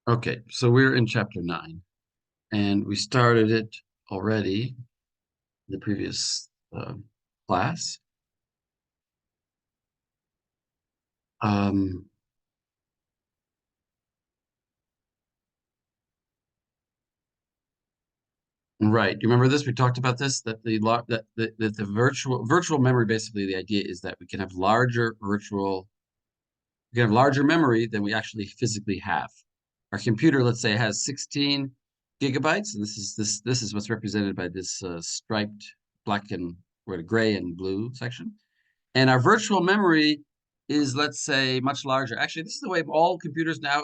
Okay, so we're in chapter 9, and we started it already in the previous class. Um, right. You remember this? We talked about this, that the virtual memory, basically the idea is that we can have larger memory than we actually physically have. Our computer, let's say, has 16 gigabytes, and this is what's represented by this striped black and gray and blue section. And our virtual memory is, let's say, much larger. Actually, this is the way all computers now,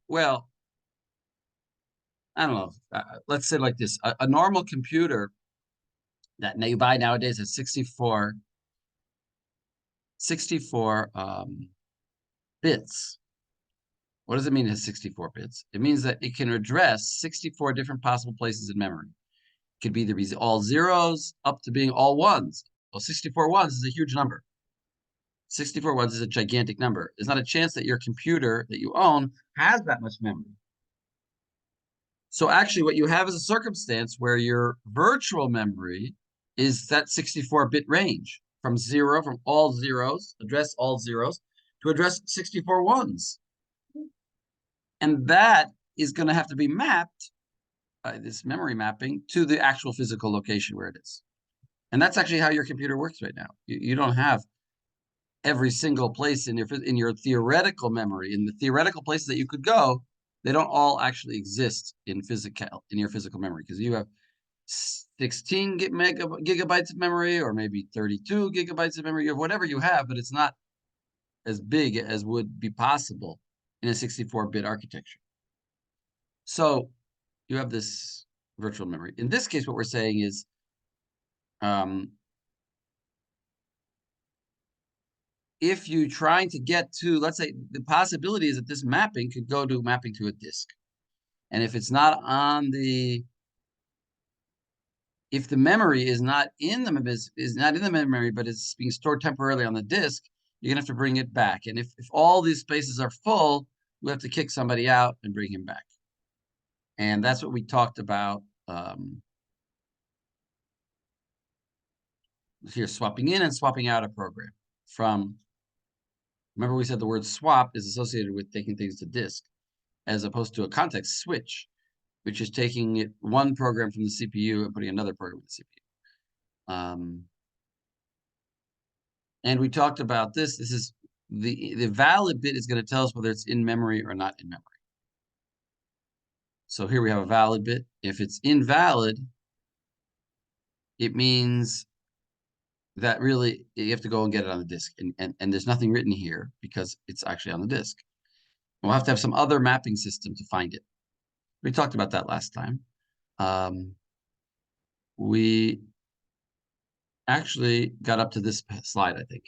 well, I don't know. Let's say like this. A normal computer that you buy nowadays has 64 bits. What does it mean it has 64 bits? It means that it can address 64 different possible places in memory. It could be either be all zeros up to being all ones. Well, 64 ones is a huge number. 64 ones is a gigantic number. There's not a chance that your computer that you own has that much memory. So actually what you have is a circumstance where your virtual memory is that 64-bit range from all zeros, address all zeros, to address 64 ones. And that is going to have to be mapped by this memory mapping to the actual physical location where it is. And that's actually how your computer works right now. You don't have every single place in your theoretical memory, in the theoretical places that you could go, they don't all actually exist in your physical memory, because you have 16 gigabytes of memory, or maybe 32 gigabytes of memory, or whatever you have, but it's not as big as would be possible in a 64-bit architecture. So you have this virtual memory. In this case, what we're saying is if you're trying to get to, let's say, the possibility is that this mapping could go to mapping to a disk. And if it's not on if the memory is not in the memory, but it's being stored temporarily on the disk, you're gonna have to bring it back. And if all these spaces are full, we have to kick somebody out and bring him back. And that's what we talked about here, swapping in and swapping out a program from. Remember, we said the word swap is associated with taking things to disk, as opposed to a context switch, which is taking one program from the CPU and putting another program in the CPU. And we talked about this. This is the valid bit is going to tell us whether it's in memory or not in memory. So here we have a valid bit. If it's invalid, it means that really you have to go and get it on the disk. And there's nothing written here because it's actually on the disk. We'll have to have some other mapping system to find it. We talked about that last time. We actually got up to this slide, I think.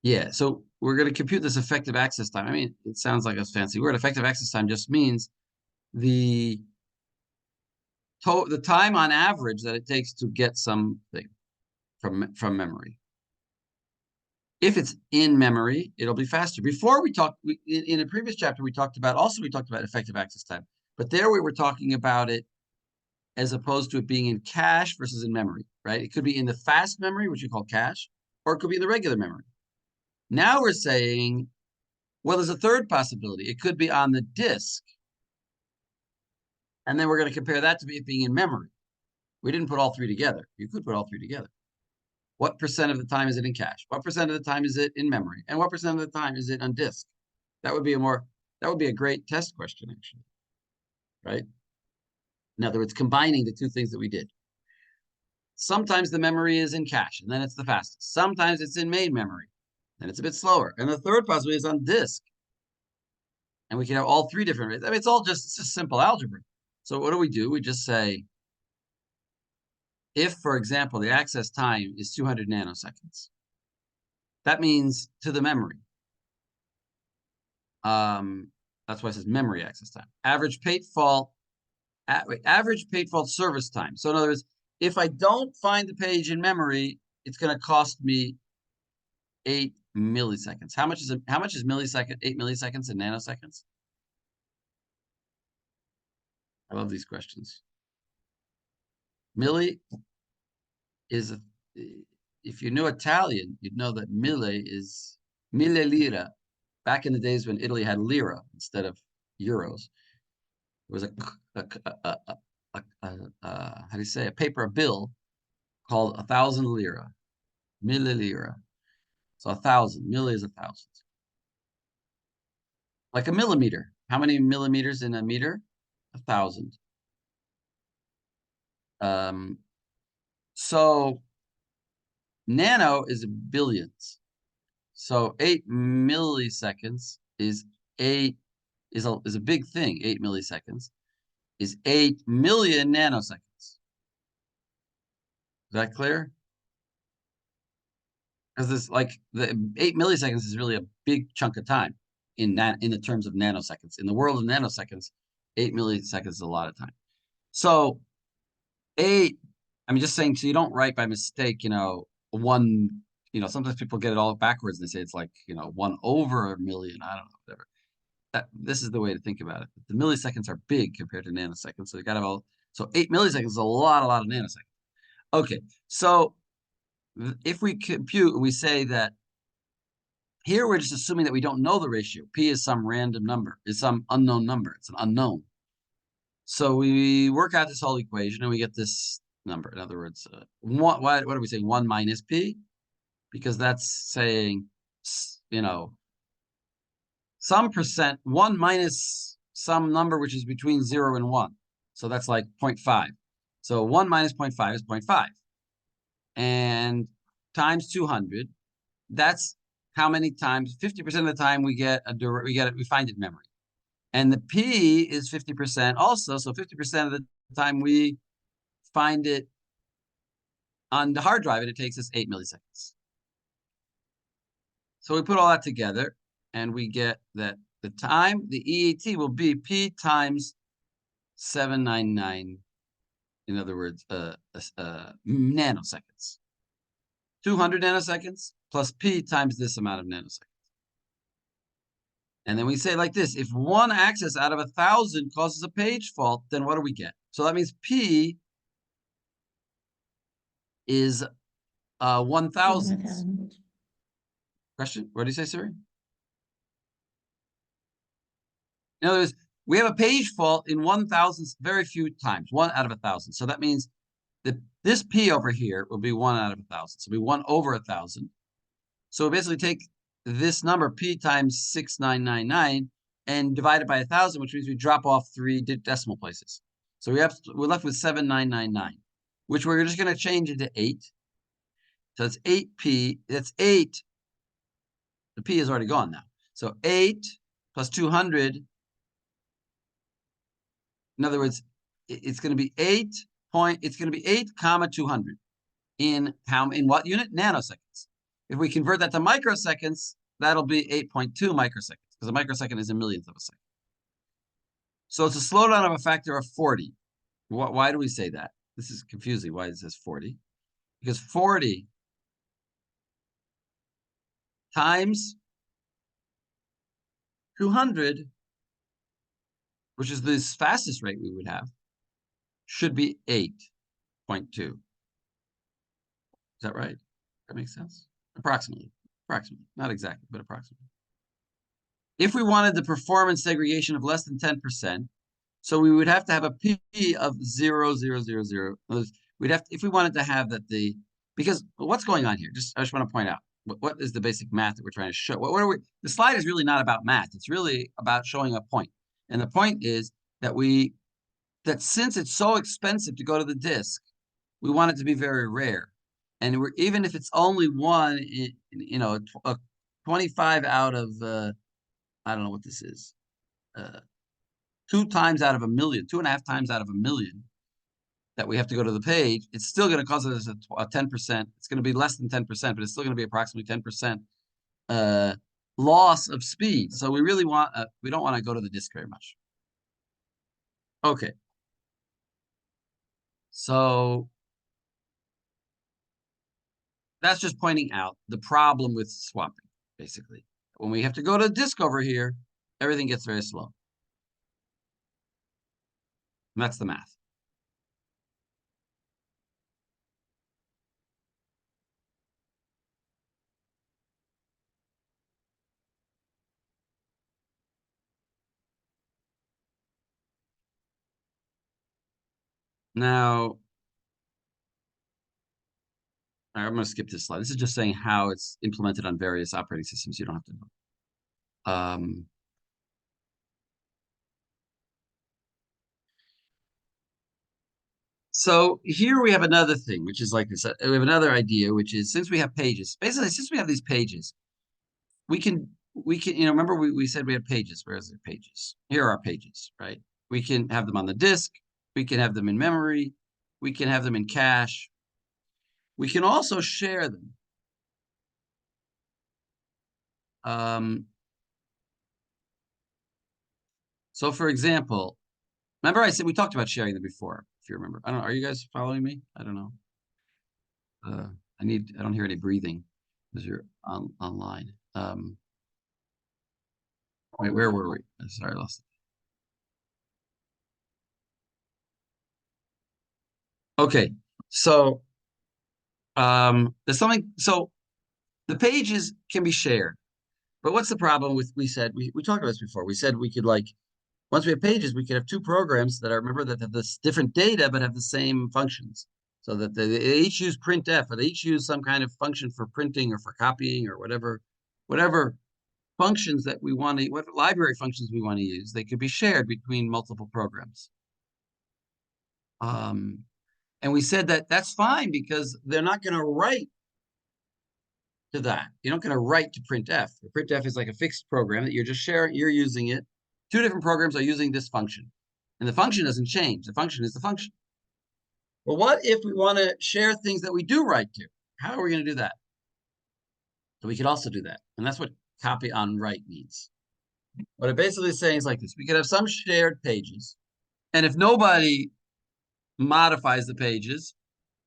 Yeah, so we're going to compute this effective access time. I mean, it sounds like a fancy word. Effective access time just means the time on average that it takes to get something from memory. If it's in memory, it'll be faster. Before we talked, in a previous chapter, we talked about effective access time. But there we were talking about it as opposed to it being in cache versus in memory, right? It could be in the fast memory, which we call cache, or it could be in the regular memory. Now we're saying, well, there's a third possibility. It could be on the disk. And then we're going to compare that to it being in memory. We didn't put all three together. You could put all three together. What percent of the time is it in cache? What percent of the time is it in memory? And what percent of the time is it on disk? That would be a great test question, actually, right? In other words, combining the two things that we did. Sometimes the memory is in cache, and then it's the fastest. Sometimes it's in main memory, and it's a bit slower. And the third possibility is on disk. And we can have all three different rates. I mean, it's just simple algebra. So what do? We just say, if, for example, the access time is 200 nanoseconds, that means to the memory. That's why it says memory access time. Average page fault service time. So in other words, if I don't find the page in memory, it's going to cost me 8 milliseconds. How much is millisecond? 8 milliseconds in nanoseconds? I love these questions. Milli is if you knew Italian, you'd know that mille is mille lira. Back in the days when Italy had lira instead of euros, there was how do you say, a paper, a bill called 1,000 lira, mille lira. So 1,000, mille is 1,000. Like a millimeter. How many millimeters in a meter? 1,000. So nano is billions. So 8 milliseconds is a big thing. 8 milliseconds is 8 million nanoseconds. Is that clear? Because this, like, the 8 milliseconds is really a big chunk of time in the terms of nanoseconds. In the world of nanoseconds, 8 milliseconds is a lot of time. So I'm just saying, so you don't write by mistake, one, sometimes people get it all backwards and they say it's like, 1/1,000,000. I don't know, whatever. This is the way to think about it. The milliseconds are big compared to nanoseconds. So you got to so 8 milliseconds is a lot of nanoseconds. Okay, so if we compute and we say that here we're just assuming that we don't know the ratio. P is some random number, is some unknown number. It's an unknown. So we work out this whole equation and we get this number. In other words, what are we saying? 1 minus P? Because that's saying, some percent, 1 minus some number which is between 0 and 1. So that's like 0.5. So 1 minus 0.5 is 0.5. And times 200, that's how many times? 50% of the time we find it in memory. And the P is 50% also. So 50% of the time we find it on the hard drive, and it takes us 8 milliseconds. So we put all that together, and we get that the EAT will be P times 799. In other words, nanoseconds. 200 nanoseconds plus P times this amount of nanoseconds. And then we say like this: if one access out of 1,000 causes a page fault, then what do we get? So that means P is 1,000. Question? What do you say, Siri? In other words, we have a page fault in 1,000 very few times, 1 out of 1,000. So that means that this P over here will be 1 out of 1,000. So it'll be 1/1,000. So we basically take this number, P times 6999, and divide it by 1,000, which means we drop off 3 decimal places. So we're left with 7999, which we're just going to change into 8. So it's 8P. That's 8. The P is already gone now. So 8 plus 200. In other words, it's going to be 8 comma 200 in what unit? Nanoseconds. If we convert that to microseconds, that'll be 8.2 microseconds, because a microsecond is a millionth of a second. So it's a slowdown of a factor of 40. Why do we say that? This is confusing. Why it says 40? Because 40 times 200, which is the fastest rate we would have, should be 8.2. Is that right? That makes sense? Approximately. Not exactly, but approximately. If we wanted the performance segregation of less than 10%, so we would have to have a P of 0.000. We'd have if we wanted to have that because what's going on here? I just want to point out what is the basic math that we're trying to show. What are we? The slide is really not about math. It's really about showing a point. And the point is that since it's so expensive to go to the disk, we want it to be very rare. And even if it's only 25 out of I don't know what this is. 2 times out of a million, 2.5 times out of a million that we have to go to the page, it's still going to cause us a 10%. It's going to be less than 10%, but it's still going to be approximately 10% loss of speed. So we really we don't want to go to the disk very much. Okay. So that's just pointing out the problem with swapping. basically. When we have to go to disk over here, everything gets very slow. And that's the math. Now, I'm going to skip this slide. This is just saying how it's implemented on various operating systems. You don't have to know. So here we have another thing, which is like this. We have another idea, which is since we have pages, basically, since we have these pages, we can, remember we said we had pages. Where's the pages? Here are our pages, right? We can have them on the disk. We can have them in memory. We can have them in cache. We can also share them. So for example, remember I said we talked about sharing them before, if you remember. I don't know. Are you guys following me? I don't know. I don't hear any breathing because you're online. Wait, where were we? Sorry, I lost it. Okay, so there's something. So the pages can be shared, but what's the problem with? We said we talked about this before. We said we could like once we have pages, we could have two programs that are remember that have this different data but have the same functions. So that they each use printf, or they each use some kind of function for printing or for copying or whatever functions that we want to, what library functions we want to use, they could be shared between multiple programs. And we said that that's fine because they're not going to write to that. You're not going to write to printf. Printf is like a fixed program that you're just sharing, you're using it. Two different programs are using this function. And the function doesn't change. The function is the function. Well, what if we want to share things that we do write to? How are we going to do that? So we could also do that. And that's what copy on write means. What it basically is saying is like this. We could have some shared pages. And if nobody modifies the pages,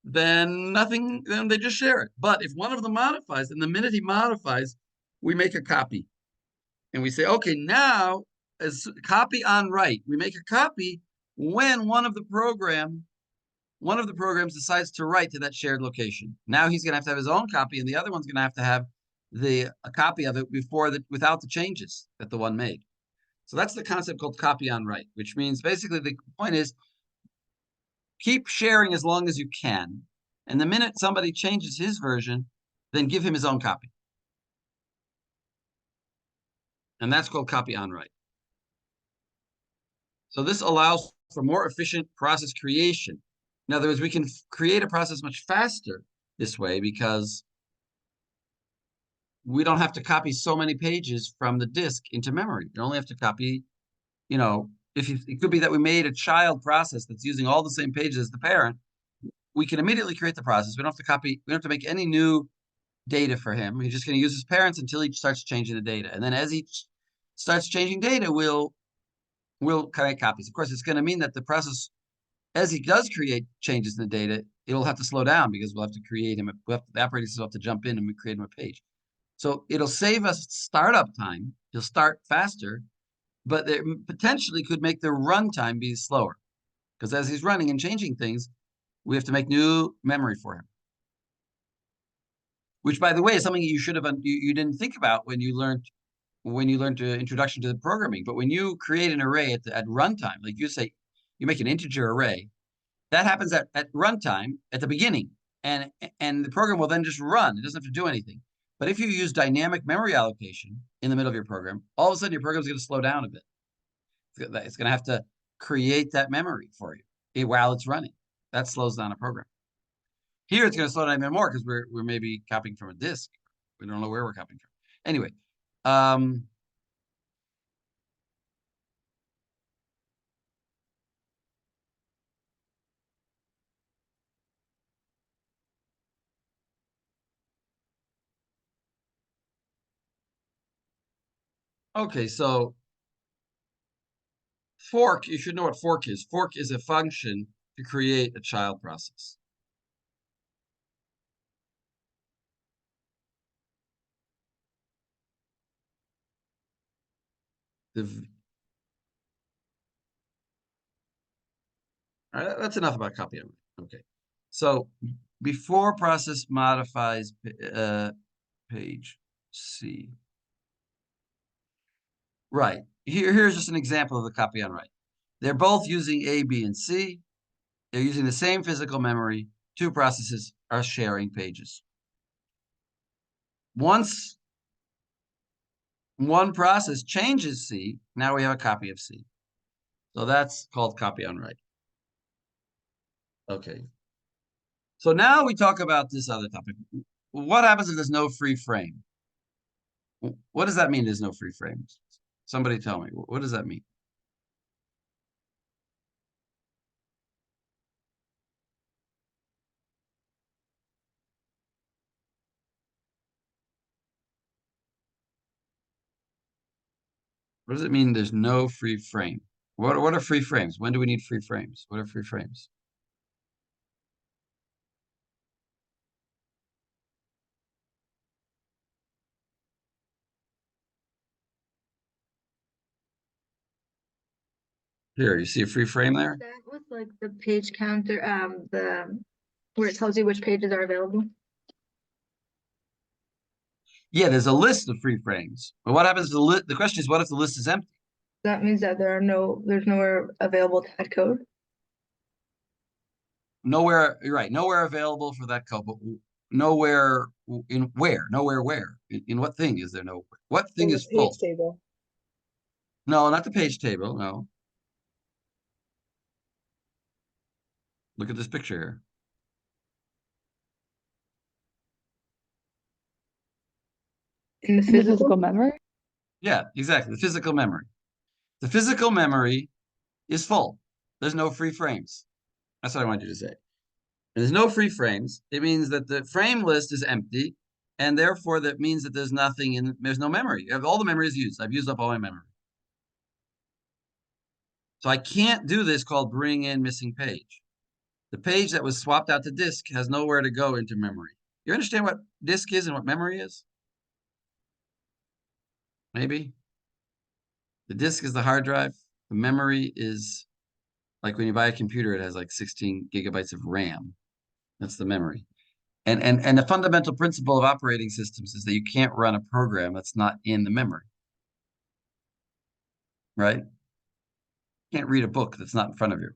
then nothing, then they just share it. But if one of them modifies, and the minute he modifies, we make a copy. And we say, okay, now as copy on write, we make a copy when one of the programs decides to write to that shared location. Now he's going to have his own copy, and the other one's going to have a copy of it without the changes that the one made. So that's the concept called copy on write, which means basically the point is keep sharing as long as you can. And the minute somebody changes his version, then give him his own copy. And that's called copy on write. So this allows for more efficient process creation. In other words, we can create a process much faster this way because we don't have to copy so many pages from the disk into memory. You only have to copy, it could be that we made a child process that's using all the same pages as the parent. We can immediately create the process. We don't have to make any new data for him. He's just going to use his parents until he starts changing the data. And then as he starts changing data, we'll create copies. Of course, it's going to mean that the process, as he does create changes in the data, it will have to slow down because we'll have to create him. The operating system will have to jump in and create him a page. So it'll save us startup time. He'll start faster, but it potentially could make the runtime be slower because as he's running and changing things, we have to make new memory for him. Which, by the way, is something you should have you didn't think about when you learned the introduction to the programming. But when you create an array at runtime, like you say, you make an integer array, that happens at runtime at the beginning, and the program will then just run. It doesn't have to do anything. But if you use dynamic memory allocation in the middle of your program, all of a sudden your program is going to slow down a bit. It's going to have to create that memory for you while it's running. That slows down a program. Here it's going to slow down even more because we're maybe copying from a disk. We don't know where we're copying from. Anyway, okay, so fork, you should know what fork is. Fork is a function to create a child process. All right, that's enough about copy on write. Okay. So before process modifies page C. Right. Here's just an example of the copy on write. They're both using A, B, and C. They're using the same physical memory. Two processes are sharing pages. Once one process changes C, now we have a copy of C. So that's called copy on write. Okay. So now we talk about this other topic. What happens if there's no free frame? What does that mean, there's no free frames? Somebody tell me. What does that mean? What does it mean there's no free frame? What are free frames? When do we need free frames? What are free frames? Here, you see a free frame there? That was like the page counter, where it tells you which pages are available. Yeah, there's a list of free frames. But what happens to the list? The question is, what if the list is empty? That means that there's nowhere available to add code. Nowhere, you're right, nowhere available for that code, but nowhere in where? Nowhere where? In what thing is there no? What thing is full? Page table. No, not the page table, no. Look at this picture here. In the physical memory? Yeah, exactly. The physical memory. The physical memory is full. There's no free frames. That's what I wanted you to say. There's no free frames. It means that the frame list is empty, and therefore that means that there's nothing in. There's no memory. All the memory is used. I've used up all my memory. So I can't do this called bring in missing page. The page that was swapped out to disk has nowhere to go into memory. You understand what disk is and what memory is? Maybe. The disk is the hard drive. The memory is like when you buy a computer, it has like 16 gigabytes of RAM. That's the memory. And the fundamental principle of operating systems is that you can't run a program that's not in the memory. Right? You can't read a book that's not in front of you.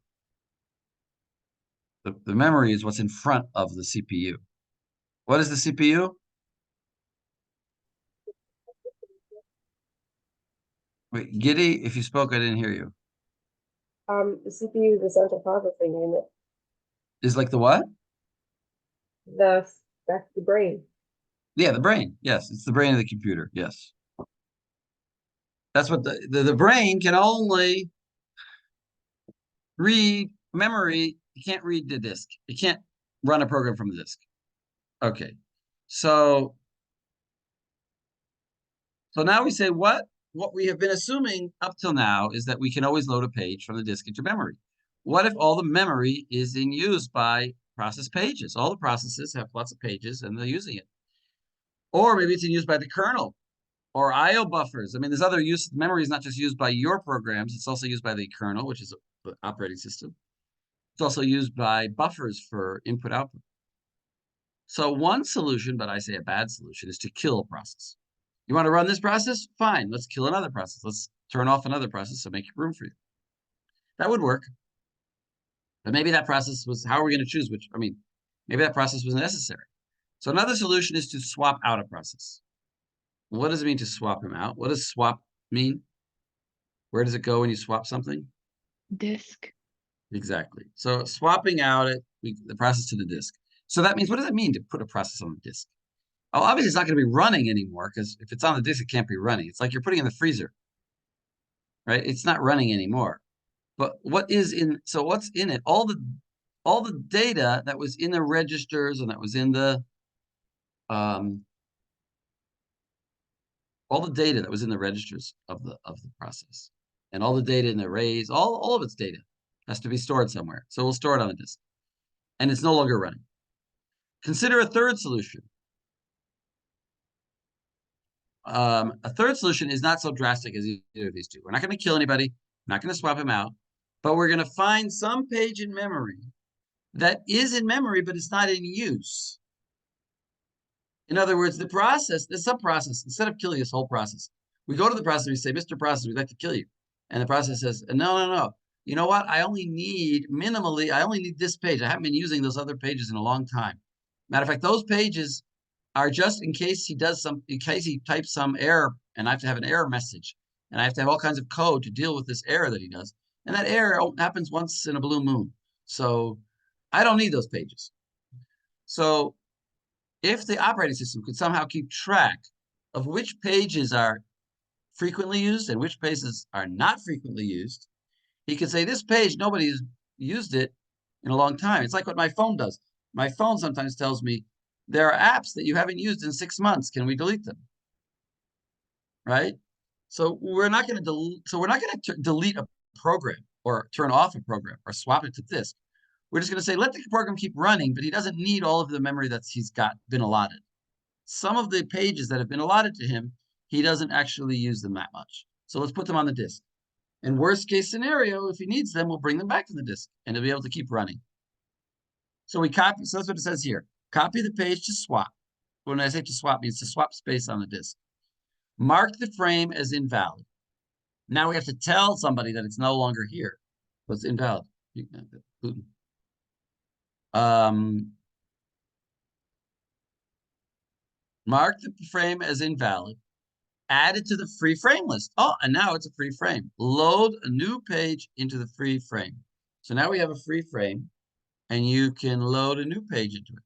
The memory is what's in front of the CPU. What is the CPU? Wait, Giddy, if you spoke, I didn't hear you. The CPU is the central processing unit. Is like the what? That's the brain. Yeah, the brain. Yes, it's the brain of the computer. Yes. That's what the brain can only read memory. You can't read the disk. You can't run a program from the disk. Okay. So now we say what we have been assuming up till now is that we can always load a page from the disk into memory. What if all the memory is in use by process pages? All the processes have lots of pages and they're using it. Or maybe it's in use by the kernel or IO buffers. I mean, there's other use. Memory is not just used by your programs. It's also used by the kernel, which is the operating system. It's also used by buffers for input output. So one solution, but I say a bad solution, is to kill a process. You want to run this process? Fine, let's kill another process. Let's turn off another process to make room for you. That would work. But maybe that process was, how are we going to choose which? I mean, maybe that process was necessary. So another solution is to swap out a process. What does it mean to swap him out? What does swap mean? Where does it go when you swap something? Disk. Exactly. So swapping out the process to the disk. So that means, what does it mean to put a process on the disk? Oh, obviously it's not going to be running anymore because if it's on the disk, it can't be running. It's like you're putting it in the freezer, right? It's not running anymore. But what's in it? All the data that was in the registers and that was in the all the data that was in the registers of the process and all the data in the arrays, all of its data has to be stored somewhere. So we'll store it on the disk. And it's no longer running. Consider a third solution. A third solution is not so drastic as either of these two. We're not going to kill anybody, not going to swap him out, but we're going to find some page in memory that is in memory, but it's not in use. In other words, the process, the sub-process, instead of killing this whole process, we go to the process and we say, Mr. Process, we'd like to kill you. And the process says, no. You know what? I only need this page. I haven't been using those other pages in a long time. Matter of fact, those pages are just in case he types some error, and I have to have an error message. And I have to have all kinds of code to deal with this error that he does. And that error happens once in a blue moon. So I don't need those pages. So if the operating system could somehow keep track of which pages are frequently used and which pages are not frequently used, he could say, this page, nobody's used it in a long time. It's like what my phone does. My phone sometimes tells me, there are apps that you haven't used in 6 months. Can we delete them? Right? So we're not going to delete a program or turn off a program or swap it to disk. We're just going to say, let the program keep running, but he doesn't need all of the memory that he's been allotted. Some of the pages that have been allotted to him, he doesn't actually use them that much. So let's put them on the disk. And worst case scenario, if he needs them, we'll bring them back to the disk and he'll be able to keep running. So we copy, so that's what it says here. Copy the page to swap. When I say to swap, it means to swap space on the disk. Mark the frame as invalid. Now we have to tell somebody that it's no longer here. So it's invalid. Mark the frame as invalid. Add it to the free frame list. Oh, and now it's a free frame. Load a new page into the free frame. So now we have a free frame, and you can load a new page into it.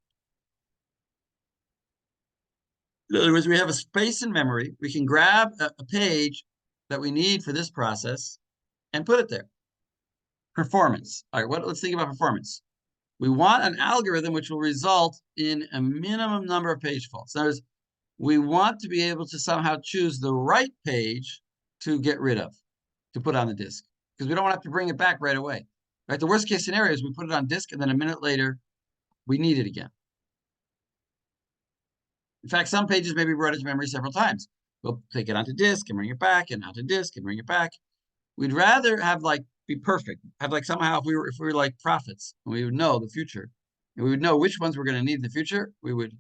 In other words, we have a space in memory. We can grab a page that we need for this process and put it there. Performance. All right, let's think about performance. We want an algorithm which will result in a minimum number of page faults. In other words, we want to be able to somehow choose the right page to get rid of, to put on the disk, because we don't want to have to bring it back right away. Right? The worst case scenario is we put it on disk and then a minute later, we need it again. In fact, some pages may be brought into memory several times. We'll take it onto disk and bring it back and onto disk and bring it back. We'd rather have be perfect, have somehow if we were like prophets, and we would know the future, and we would know which ones we're going to need in the future, we would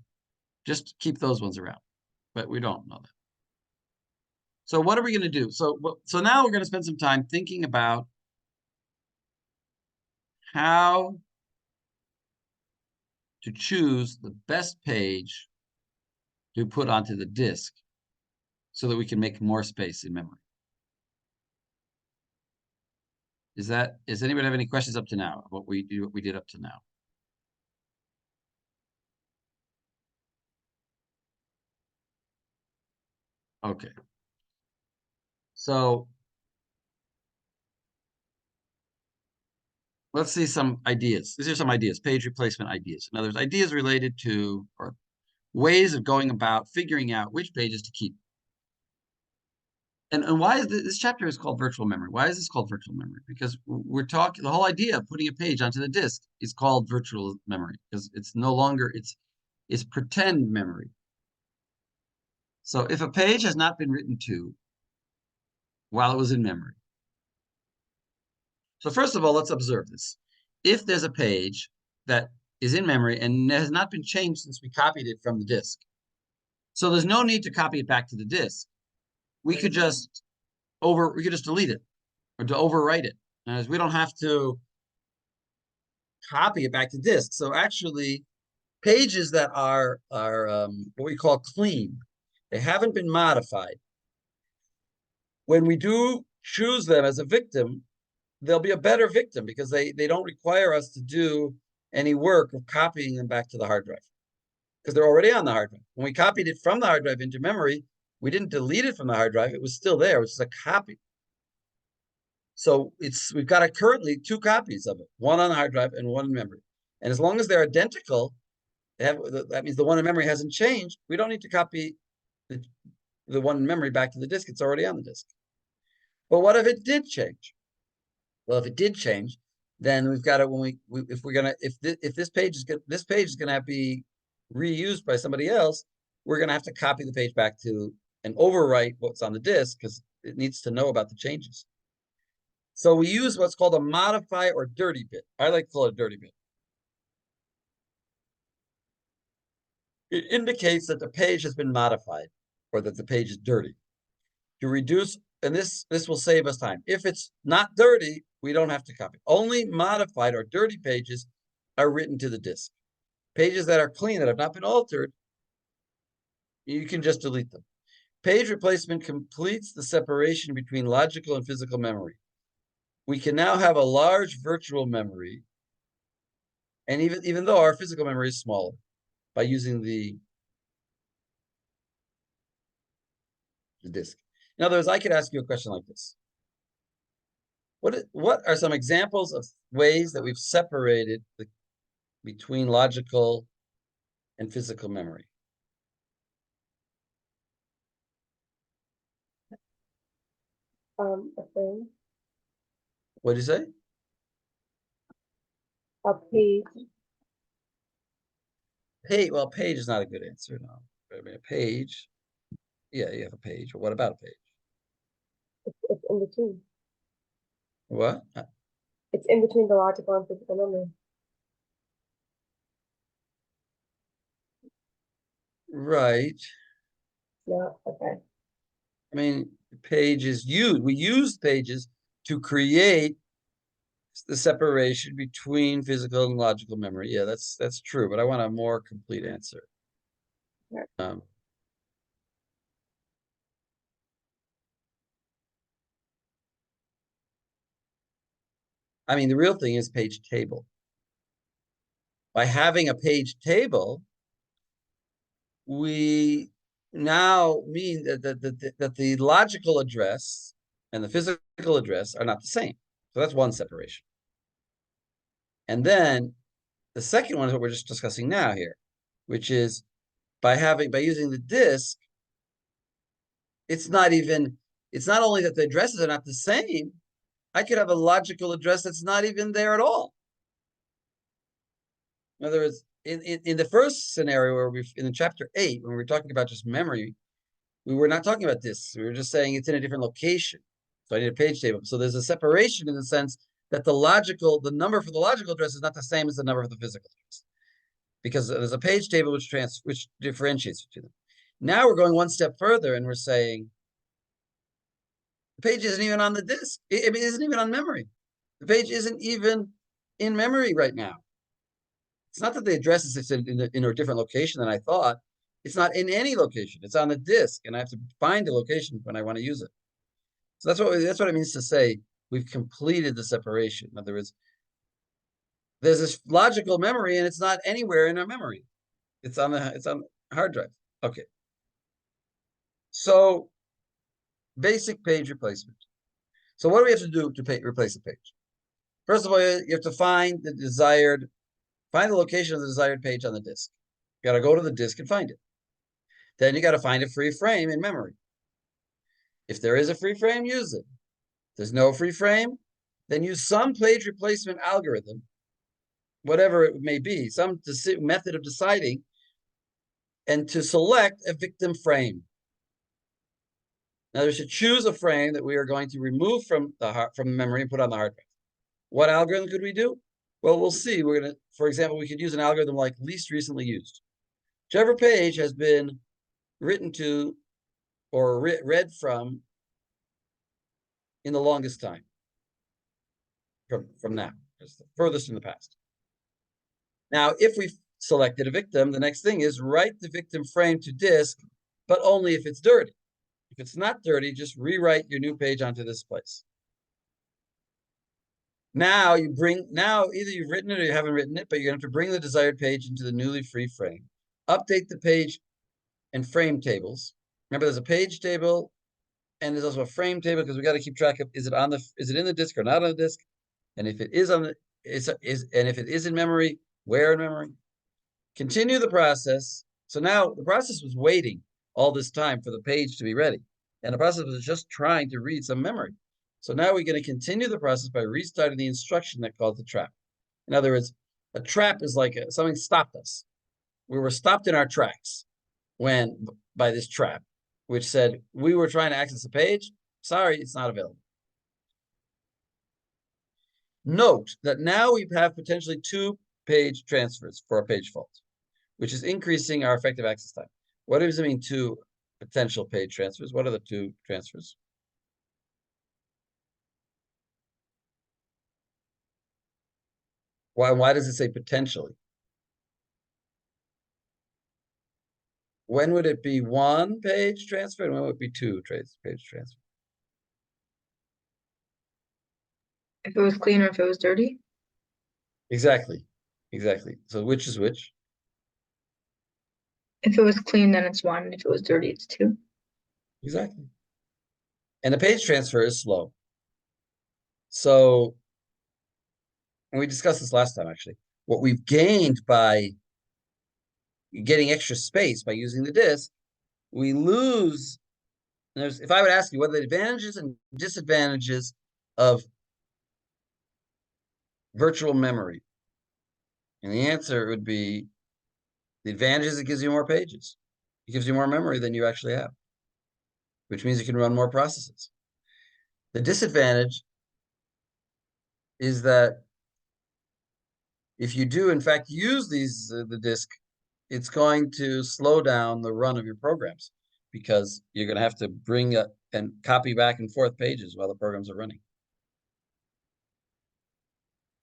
just keep those ones around. But we don't know that. So what are we going to do? So now we're going to spend some time thinking about how to choose the best page to put onto the disk so that we can make more space in memory. Does anybody have any questions up to now? What we did up to now? Okay. So let's see some ideas. These are some ideas, page replacement ideas. In other words, ideas related to or ways of going about figuring out which pages to keep. And why is this chapter is called virtual memory? Why is this called virtual memory? Because we're talking, the whole idea of putting a page onto the disk is called virtual memory because it's no longer, it's pretend memory. So if a page has not been written to while it was in memory. So first of all, let's observe this. If there's a page that is in memory and has not been changed since we copied it from the disk, so there's no need to copy it back to the disk. We could just delete it or to overwrite it. As we don't have to copy it back to disk. So actually, pages that are what we call clean, they haven't been modified. When we do choose them as a victim, they'll be a better victim because they don't require us to do any work of copying them back to the hard drive because they're already on the hard drive. When we copied it from the hard drive into memory, we didn't delete it from the hard drive. It was still there. It was just a copy. So we've got currently 2 copies of it, one on the hard drive and one in memory. And as long as they're identical, that means the one in memory hasn't changed. We don't need to copy the one in memory back to the disk. It's already on the disk. But what if it did change? Well, if it did change, then we've got to if this page is going to be reused by somebody else, we're going to have to copy the page back to and overwrite what's on the disk because it needs to know about the changes. So we use what's called a modify or dirty bit. I like to call it a dirty bit. It indicates that the page has been modified or that the page is dirty. To reduce, and this will save us time. If it's not dirty, we don't have to copy. Only modified or dirty pages are written to the disk. Pages that are clean, that have not been altered, you can just delete them. Page replacement completes the separation between logical and physical memory. We can now have a large virtual memory, and even though our physical memory is smaller, by using the disk. In other words, I could ask you a question like this. What are some examples of ways that we've separated between logical and physical memory? A frame, What did you say? a page, Well, page is not a good answer, no. I mean, a page, yeah, you have a page. But what about a page? it's in between. What? It's in between the logical and physical memory. Right. Yeah, okay. I mean, page is used. We use pages to create the separation between physical and logical memory. Yeah, that's true, but I want a more complete answer. Right. I mean, the real thing is page table. By having a page table, we now mean that the logical address and the physical address are not the same. So that's one separation. And then the second one is what we're just discussing now here, which is by using the disk, it's not only that the addresses are not the same, I could have a logical address that's not even there at all. In other words, in the first scenario where in chapter 8, when we were talking about just memory, we were not talking about this. We were just saying it's in a different location. So I need a page table. So there's a separation in the sense that the number for the logical address is not the same as the number for the physical address. Because there's a page table which differentiates between them. Now we're going one step further and we're saying the page isn't even on the disk. It isn't even on memory. The page isn't even in memory right now. It's not that the address is in a different location than I thought. It's not in any location. It's on the disk, and I have to find a location when I want to use it. So that's what it means to say we've completed the separation. In other words, there's this logical memory, and it's not anywhere in our memory. It's on hard drive. Okay. So basic page replacement. So what do we have to do to replace a page? First of all, you have to find the location of the desired page on the disk. You got to go to the disk and find it. Then you got to find a free frame in memory. If there is a free frame, use it. If there's no free frame, then use some page replacement algorithm, whatever it may be, some method of deciding, and to select a victim frame. Now, we should choose a frame that we are going to remove from memory and put on the hard drive. What algorithm could we do? Well, we'll see. For example, we could use an algorithm like least recently used. Whichever page has been written to or read from in the longest time from now, it's the furthest in the past. Now, if we've selected a victim, the next thing is write the victim frame to disk, but only if it's dirty. If it's not dirty, just rewrite your new page onto this place. Now either you've written it or you haven't written it, but you're going to have to bring the desired page into the newly free frame. Update the page and frame tables. Remember, there's a page table and there's also a frame table because we got to keep track of is it in the disk or not on the disk, and if it is and if it is in memory, where in memory. Continue the process. So now the process was waiting all this time for the page to be ready, and the process was just trying to read some memory. So now we're going to continue the process by restarting the instruction that calls the trap. In other words, a trap is like something stopped us. We were stopped in our tracks by this trap, which said, we were trying to access a page. Sorry, it's not available. Note that now we have potentially 2 page transfers for a page fault, which is increasing our effective access time. What does it mean, 2 potential page transfers? What are the 2 transfers? Why does it say potentially? When would it be 1 page transfer and when would it be 2 page transfer? If it was clean or if it was dirty? Exactly. So which is which? If it was clean, then it's 1. If it was dirty, it's 2. Exactly. And the page transfer is slow. So, and we discussed this last time actually, what we've gained by getting extra space by using the disk, we lose. If I would ask you what are the advantages and disadvantages of virtual memory, and the answer would be the advantage is it gives you more pages. It gives you more memory than you actually have, which means you can run more processes. The disadvantage is that if you do, in fact, use the disk, it's going to slow down the run of your programs because you're going to have to bring and copy back and forth pages while the programs are running.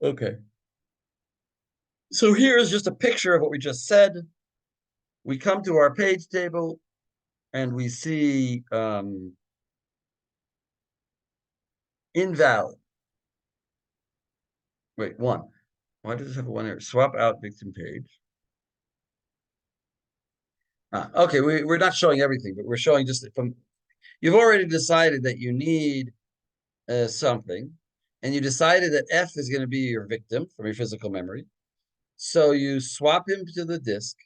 Okay. So here is just a picture of what we just said. We come to our page table and we see invalid. Wait, 1. Why does this have a 1 here? Swap out victim page. Okay, we're not showing everything, but we're showing just from, you've already decided that you need something, and you decided that F is going to be your victim from your physical memory. So you swap him to the disk.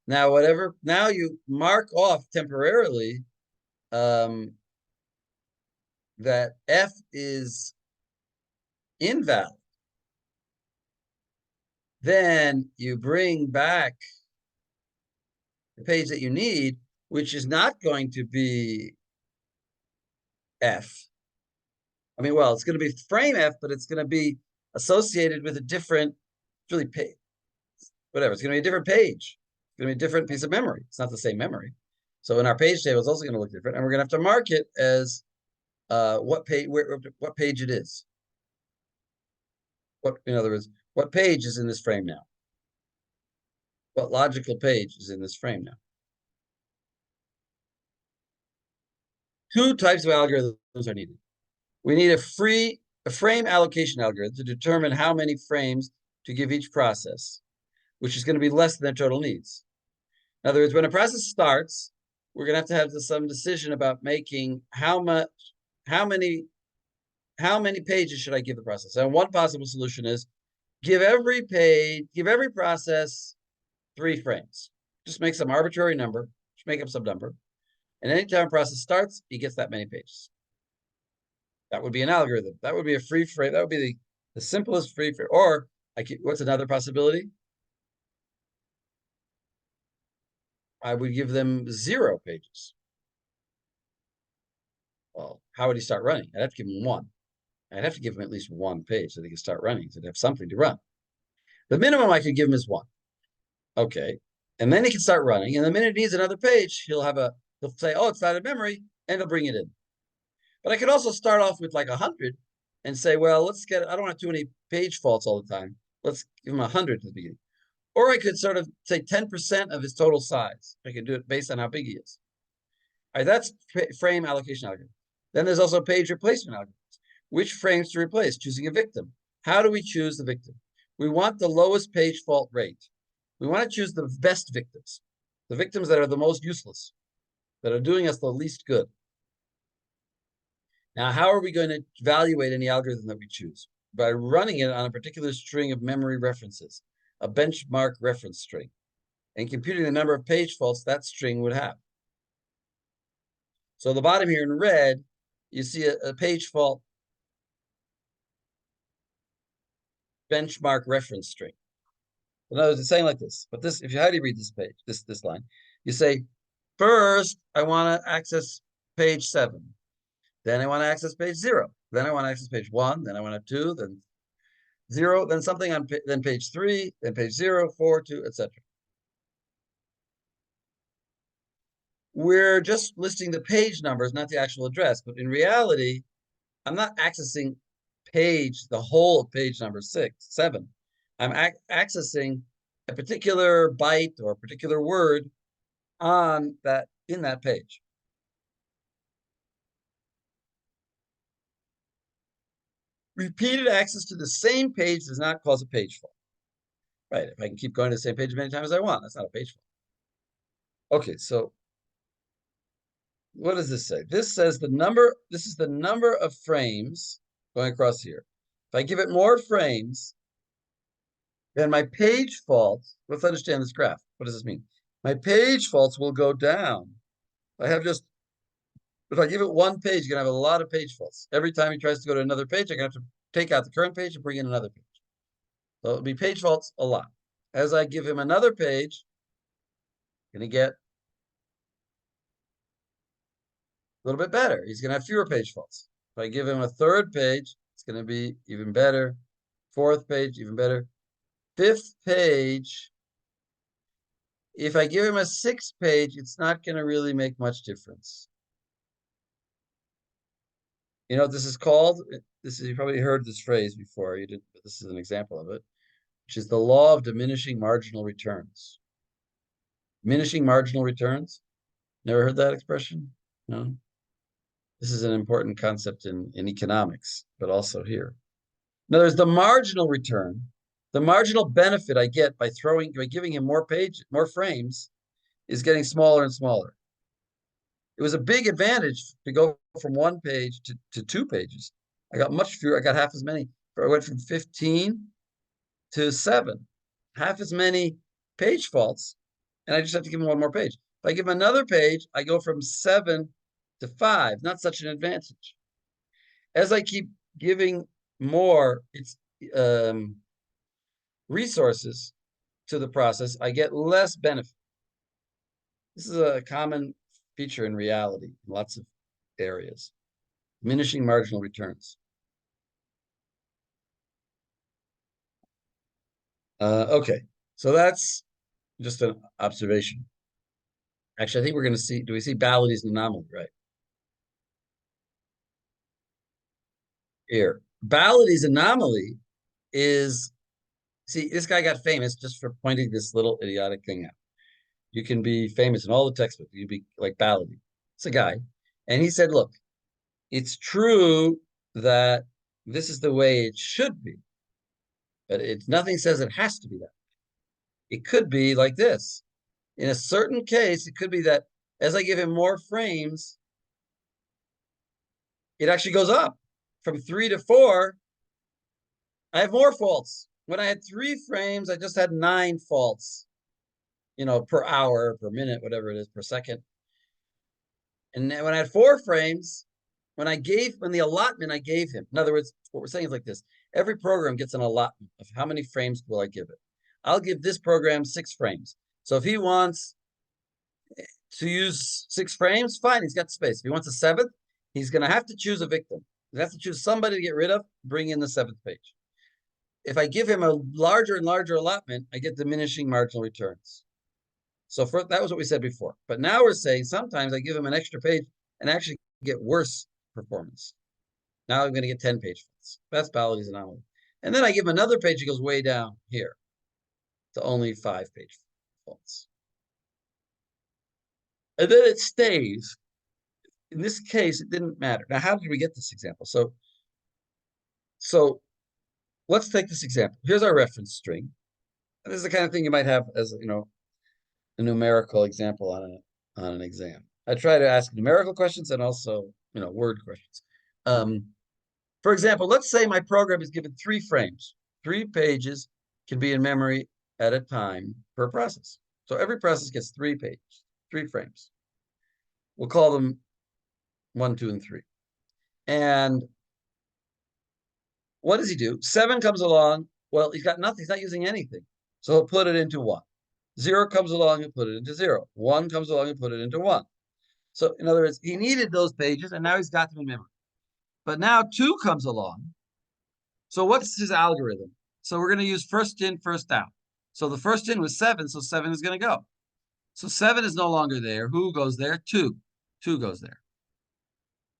Now, now you mark off temporarily that F is invalid. Then you bring back the page that you need, which is not going to be F. I mean, well, it's going to be frame F, but it's going to be associated with a different, really page. Whatever, it's going to be a different page. It's going to be a different piece of memory. It's not the same memory. So in our page table, it's also going to look different, and we're going to have to mark it as what page it is. In other words, what page is in this frame now? What logical page is in this frame now? 2 types of algorithms are needed. We need a frame allocation algorithm to determine how many frames to give each process, which is going to be less than their total needs. In other words, when a process starts, we're going to have some decision about making how many pages should I give the process. And one possible solution is give every process 3 frames. Just make some arbitrary number, just make up some number. And anytime a process starts, he gets that many pages. That would be an algorithm. That would be a free frame. That would be the simplest free frame. Or what's another possibility? I would give them 0 pages. Well, how would he start running? I'd have to give him 1. I'd have to give him at least 1 page so they can start running, so they'd have something to run. The minimum I could give him is 1. Okay. And then he can start running. And the minute he needs another page, he'll say, oh, it's out of memory, and he'll bring it in. But I could also start off with like 100 and say, well, I don't want too many page faults all the time. Let's give him 100 at the beginning. Or I could sort of say 10% of his total size. I could do it based on how big he is. All right, that's frame allocation algorithm. Then there's also page replacement algorithms. Which frames to replace? Choosing a victim. How do we choose the victim? We want the lowest page fault rate. We want to choose the best victims, the victims that are the most useless, that are doing us the least good. Now, how are we going to evaluate any algorithm that we choose? By running it on a particular string of memory references, a benchmark reference string, and computing the number of page faults that string would have. So the bottom here in red, you see a page fault benchmark reference string. In other words, it's saying like this. But this, how do you read this page, this line? You say First, I want to access page 7. Then I want to access page 0. Then I want to access page 1. Then I want to 2. Then 0. Then something on then page 3. Then page 0, 4, 2, etc. We're just listing the page numbers, not the actual address. But in reality, I'm not accessing the whole of page number 7. I'm accessing a particular byte or a particular word in that page. Repeated access to the same page does not cause a page fault. Right? If I can keep going to the same page as many times as I want, that's not a page fault. Okay, so what does this say? This says this is the number of frames going across here. If I give it more frames, then my page faults, let's understand this graph. What does this mean? My page faults will go down. If I give it one page, you're gonna have a lot of page faults. Every time he tries to go to another page, I'm gonna have to take out the current page and bring in another page. So it'll be page faults a lot. As I give him another page, gonna get a little bit better. He's gonna have fewer page faults. If I give him a third page, it's gonna be even better. Fourth page, even better. Fifth page, if I give him a 6th page, it's not gonna really make much difference. You know what this is called? You probably heard this phrase before. You didn't, but this is an example of it, which is the law of diminishing marginal returns. Diminishing marginal returns? Never heard that expression? No? This is an important concept in economics, but also here. In other words, the marginal return, the marginal benefit I get by giving him more frames is getting smaller and smaller. It was a big advantage to go from 1 page to 2 pages. I got much fewer. I got half as many. I went from 15 to 7, half as many page faults, and I just have to give him one more page. If I give him another page, I go from 7 to 5. Not such an advantage. As I keep giving more resources to the process, I get less benefit. This is a common feature in reality in lots of areas. Diminishing marginal returns. Okay, so that's just an observation. Actually, I think we're going to see, do we see Baladi's anomaly, right? Here. Baladi's anomaly is, see, this guy got famous just for pointing this little idiotic thing out. You can be famous in all the textbooks. You'd be like Baladi. It's a guy. And he said, look, it's true that this is the way it should be, but nothing says it has to be that. It could be like this. In a certain case, it could be that as I give him more frames, it actually goes up. From 3 to 4, I have more faults. When I had 3 frames, I just had 9 faults, per hour, per minute, whatever it is, per second. And then when I had 4 frames, when the allotment I gave him, in other words, what we're saying is like this. Every program gets an allotment of how many frames will I give it. I'll give this program 6 frames. So if he wants to use 6 frames, fine, he's got space. If he wants a 7th, he's going to have to choose a victim. He has to choose somebody to get rid of, bring in the 7th page. If I give him a larger and larger allotment, I get diminishing marginal returns. So that was what we said before. But now we're saying sometimes I give him an extra page and actually get worse performance. Now I'm going to get 10 page faults. That's Baladi's anomaly. And then I give him another page, he goes way down here to only 5 page faults. And then it stays. In this case, it didn't matter. Now, how did we get this example? So let's take this example. Here's our reference string. And this is the kind of thing you might have as, a numerical example on an exam. I try to ask numerical questions and also, word questions. For example, let's say my program is given 3 frames. 3 pages can be in memory at a time per process. So every process gets 3 pages, 3 frames. We'll call them 1, 2, and 3. And what does he do? 7 comes along. Well, he's got nothing. He's not using anything. So he'll put it into 1. 0 comes along and put it into 0. 1 comes along and put it into 1. So in other words, he needed those pages, and now he's got them in memory. But now 2 comes along. So what's his algorithm? So we're going to use first in, first out. So the first in was 7, so 7 is going to go. So 7 is no longer there. Who goes there? 2. 2 goes there.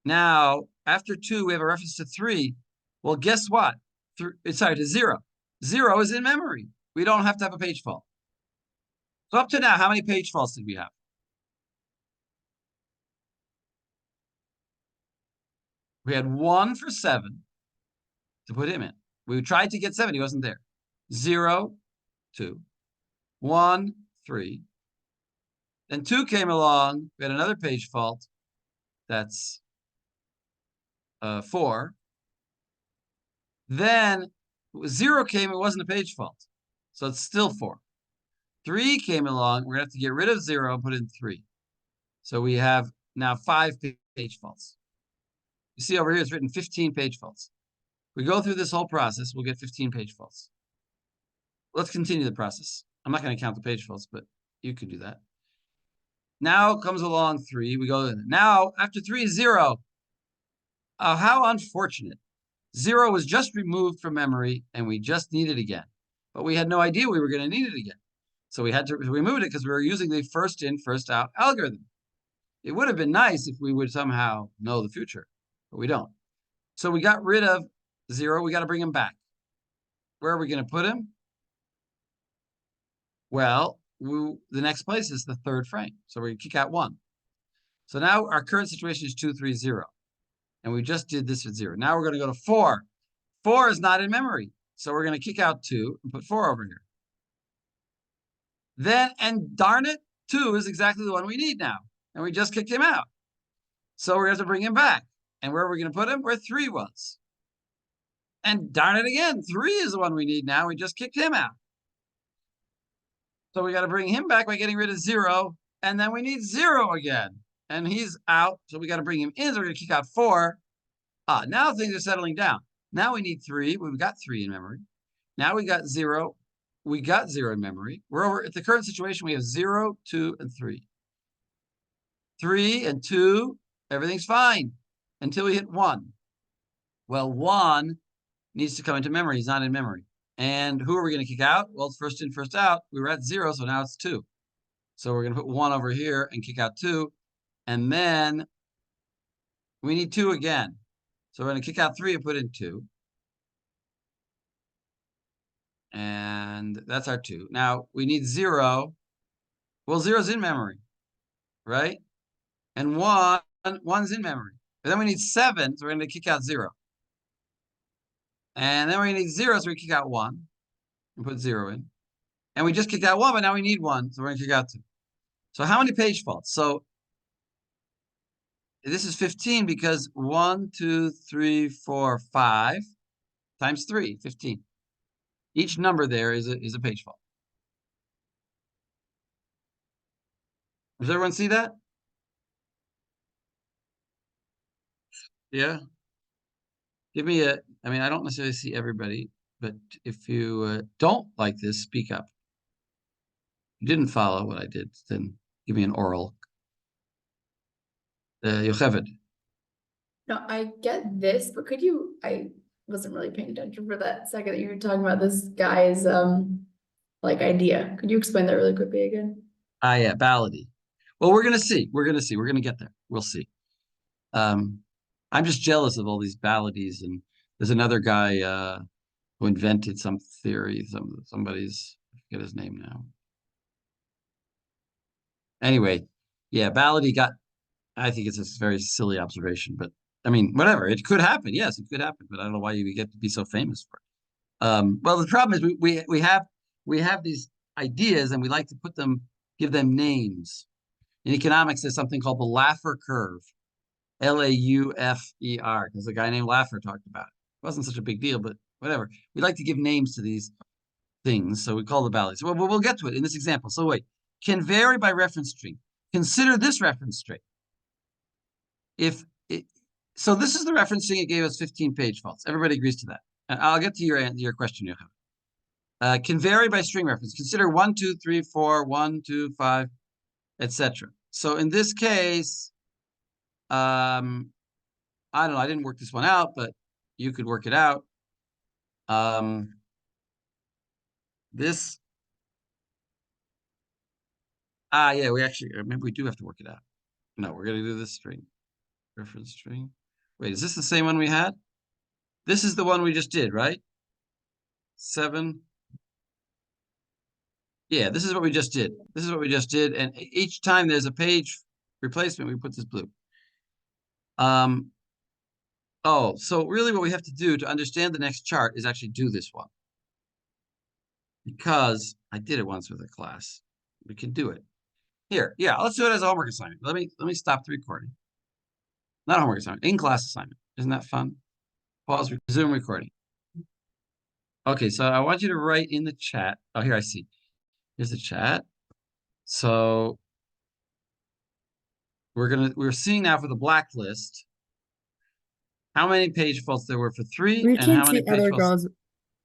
Now, after 2, we have a reference to 3. Well, guess what? Sorry, to 0. 0 is in memory. We don't have to have a page fault. So up to now, how many page faults did we have? We had 1 for 7 to put him in. We tried to get 7. He wasn't there. 0, 2, 1, 3. Then 2 came along. We had another page fault. That's 4. Then 0 came. It wasn't a page fault. So it's still 4. 3 came along. We're going to have to get rid of 0 and put in 3. So we have now 5 page faults. You see over here, it's written 15 page faults. We go through this whole process, we'll get 15 page faults. Let's continue the process. I'm not going to count the page faults, but you can do that. Now comes along 3. We go in. Now, after 3 is 0. How unfortunate. 0 was just removed from memory, and we just need it again. But we had no idea we were going to need it again. So we had to remove it because we were using the first in, first out algorithm. It would have been nice if we would somehow know the future, but we don't. So we got rid of 0. We got to bring him back. Where are we going to put him? Well, the next place is the third frame. So we're going to kick out 1. So now our current situation is 2, 3, 0. And we just did this with 0. Now we're going to go to 4. 4 is not in memory. So we're going to kick out 2 and put 4 over here. Then, and darn it, 2 is exactly the one we need now. And we just kicked him out. So we're going to have to bring him back. And where are we going to put him? Where 3 was. And darn it again, 3 is the one we need now. We just kicked him out. So we got to bring him back by getting rid of 0. And then we need 0 again. And he's out. So we got to bring him in. So we're going to kick out 4. Now things are settling down. Now we need 3. We've got 3 in memory. Now we got 0. We got 0 in memory. We're over at the current situation. We have 0, 2, and 3. 3 and 2, everything's fine until we hit 1. Well, 1 needs to come into memory. He's not in memory. And who are we going to kick out? Well, it's first in, first out. We were at 0, so now it's 2. So we're going to put 1 over here and kick out 2. And then we need 2 again. So we're going to kick out 3 and put in 2. And that's our 2. Now we need 0. Well, 0 is in memory, right? And 1's in memory. But then we need 7, so we're going to kick out 0. And then we need 0, so we kick out 1 and put 0 in. And we just kicked out 1, but now we need 1, so we're going to kick out 2. So how many page faults? So this is 15 because 1, 2, 3, 4, 5 times 3, 15. Each number there is a page fault. Does everyone see that? Yeah. Give me I mean, I don't necessarily see everybody, but if you don't like this, speak up. If you didn't follow what I did, then give me an oral. Yocheved. No, I get this, but I wasn't really paying attention for that second that you were talking about this guy's like idea. Could you explain that really quickly again? Yeah, Baladi. Well, we're gonna see. We're gonna get there. We'll see. I'm just jealous of all these Baladies, and there's another guy who invented some theory. Somebody's, I forget his name now. Anyway, yeah, Baladi got. I think it's a very silly observation, but I mean, whatever. It could happen. Yes, it could happen, but I don't know why you get to be so famous for it. Well, the problem is we have these ideas, and we like to give them names. In economics, there's something called the Laffer curve, L-A-U-F-E-R, because a guy named Laffer talked about it. It wasn't such a big deal, but whatever. We like to give names to these things, so we call the values. Well, we'll get to it in this example. So wait, can vary by reference string. Consider this reference string. So this is the reference string. It gave us 15 page faults. Everybody agrees to that. And I'll get to your question, Yocheved. can vary by string reference. Consider 1, 2, 3, 4, 1, 2, 5, etc. So in this case, I don't know, I didn't work this one out, but you could work it out. This, yeah, we actually, maybe we do have to work it out. No, we're gonna do this string, reference string. Wait, is this the same one we had? This is the one we just did, right? 7. Yeah, this is what we just did. This is what we just did. And each time there's a page replacement, we put this blue. Oh, so really what we have to do to understand the next chart is actually do this one. Because I did it once with a class. We can do it. Here, yeah, let's do it as a homework assignment. Let me stop the recording. Not a homework assignment, in-class assignment. Isn't that fun? Pause, resume recording. Okay, so I want you to write in the chat. Oh, here I see. Here's the chat. So we're seeing now for the blacklist how many page faults there were for 3 We and how can't many see page other faults. girls.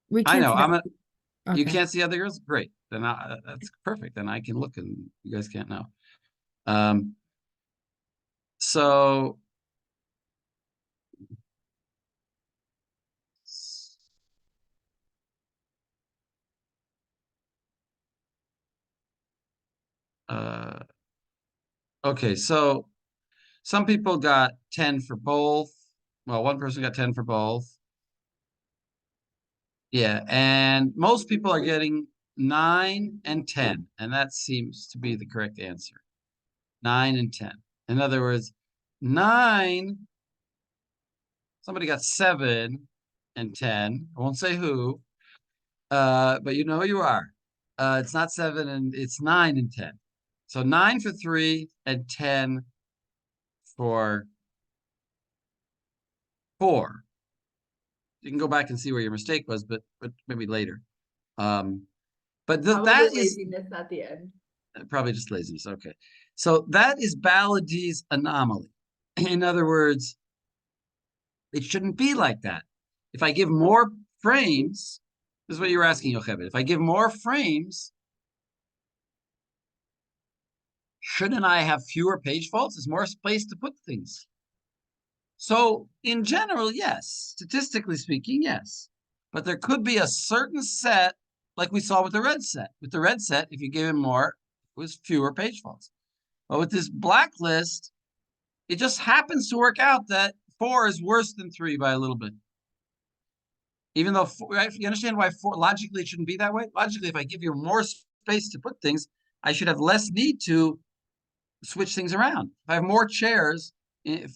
We I can't know. see You okay. can't see other girls? Great. Then that's perfect. Then I can look and you guys can't know. So okay, so some people got 10 for both. Well, one person got 10 for both. Yeah, and most people are getting 9 and 10, and that seems to be the correct answer. 9 and 10. In other words, 9, somebody got 7 and 10. I won't say who, but you know who you are. It's not 7 and it's 9 and 10. So 9 for 3 and 10 for 4. You can go back and see where your mistake was, but maybe later. But Probably that is laziness at the end. probably just laziness. Okay, so that is Balady's anomaly. In other words, it shouldn't be like that. If I give more frames, this is what you were asking, Yocheved. If I give more frames, shouldn't I have fewer page faults? There's more space to put things. So in general, yes. Statistically speaking, yes. But there could be a certain set, like we saw with the red set. With the red set, if you gave him more, it was fewer page faults. But with this blacklist, it just happens to work out that 4 is worse than 3 by a little bit. Even though, right, you understand why 4, logically it shouldn't be that way? Logically, if I give you more space to put things, I should have less need to switch things around. If I have more chairs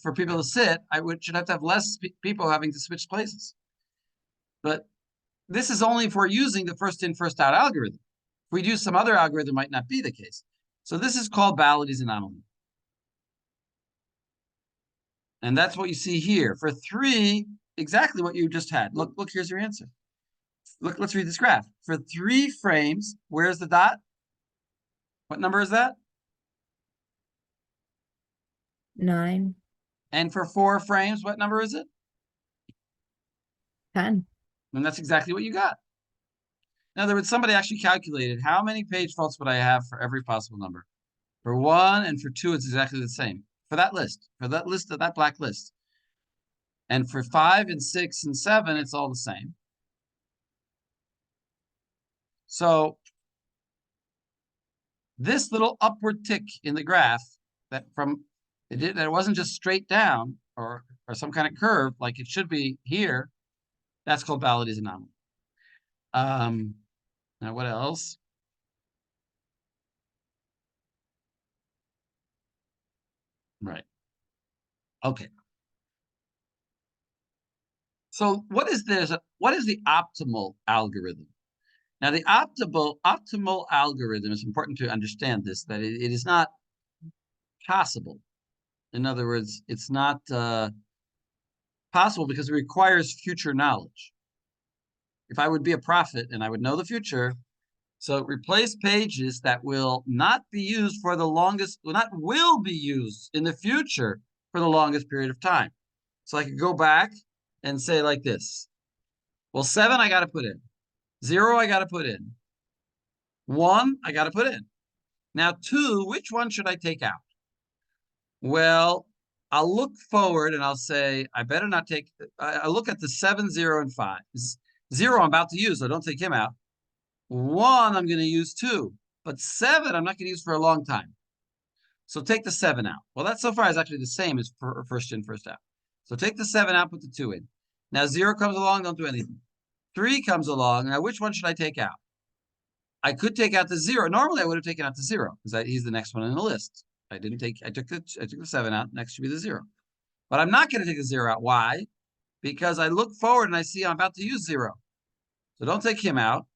for people to sit, I should have to have less people having to switch places. But this is only if we're using the first in, first out algorithm. If we use some other algorithm, it might not be the case. So this is called Balady's anomaly. And that's what you see here. For 3, exactly what you just had. Look, here's your answer. Look, let's read this graph. For 3 frames, where's the dot? What number is that? 9, And for 4 frames, what number is it? 10. And that's exactly what you got. In other words, somebody actually calculated how many page faults would I have for every possible number. For 1 and for 2, it's exactly the same. For that list, of that black list. And for 5 and 6 and 7, it's all the same. So this little upward tick in the graph that it wasn't just straight down or some kind of curve like it should be here, that's called Balady's anomaly. Now what else? Right. Okay. So what is this? What is the optimal algorithm? Now the optimal algorithm is important to understand this, that it is not possible. In other words, it's not possible because it requires future knowledge. If I would be a prophet and I would know the future, so replace pages that will not be used for the longest, will be used in the future for the longest period of time. So I could go back and say like this. Well, 7 I got to put in. 0, I got to put in. 1, I got to put in. Now 2, which one should I take out? Well, I'll look forward and I'll say, I better not take, I look at the 7, 0, and 5. 0, I'm about to use, so don't take him out. 1, I'm going to use 2. But 7, I'm not going to use for a long time. So take the 7 out. Well, that so far is actually the same as first in, first out. So take the 7 out, put the 2 in. Now 0 comes along, don't do anything. 3 comes along. Now which one should I take out? I could take out the 0. Normally I would have taken out the 0 because he's the next one in the list. I took the 7 out. Next should be the 0. But I'm not going to take the 0 out. Why? Because I look forward and I see I'm about to use 0. So don't take him out.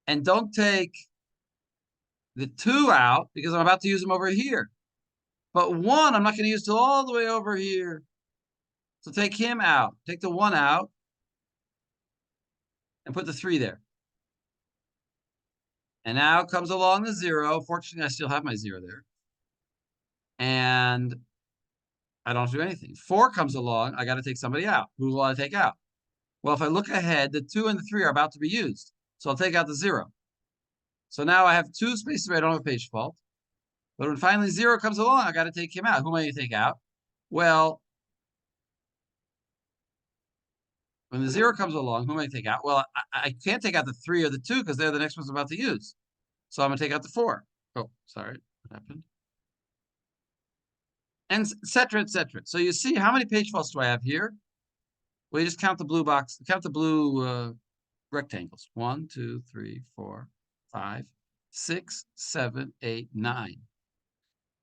And don't take the 2 out because I'm about to use him over here. But 1, I'm not going to use till all the way over here. So take him out. Take the 1 out. And put the 3 there. And now comes along the 0. Fortunately, I still have my 0 there. And I don't have to do anything. 4 comes along. I got to take somebody out. Who will I take out? Well, if I look ahead, the 2 and the 3 are about to be used. So I'll take out the 0. So now I have 2 spaces where I don't have a page fault. But when finally 0 comes along, I got to take him out. Who am I going to take out? Well, when the 0 comes along, who am I going to take out? Well, I can't take out the 3 or the 2 because they're the next ones I'm about to use. So I'm going to take out the 4. Oh, sorry. What happened? And et cetera, et cetera. So you see, how many page faults do I have here? Well, you just count the blue box, count the blue rectangles. 1, 2, 3, 4, 5, 6, 7, 8, 9.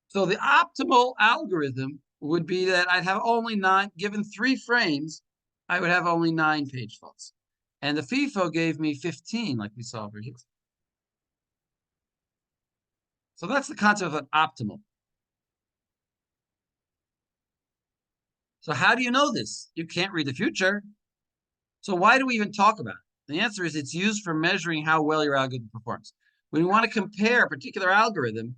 So the optimal algorithm would be that I'd have only 9, given 3 frames, I would have only 9 page faults. And the FIFO gave me 15, like we saw over here. So that's the concept of an optimal. So how do you know this? You can't read the future. So why do we even talk about it? The answer is it's used for measuring how well your algorithm performs. When we want to compare a particular algorithm,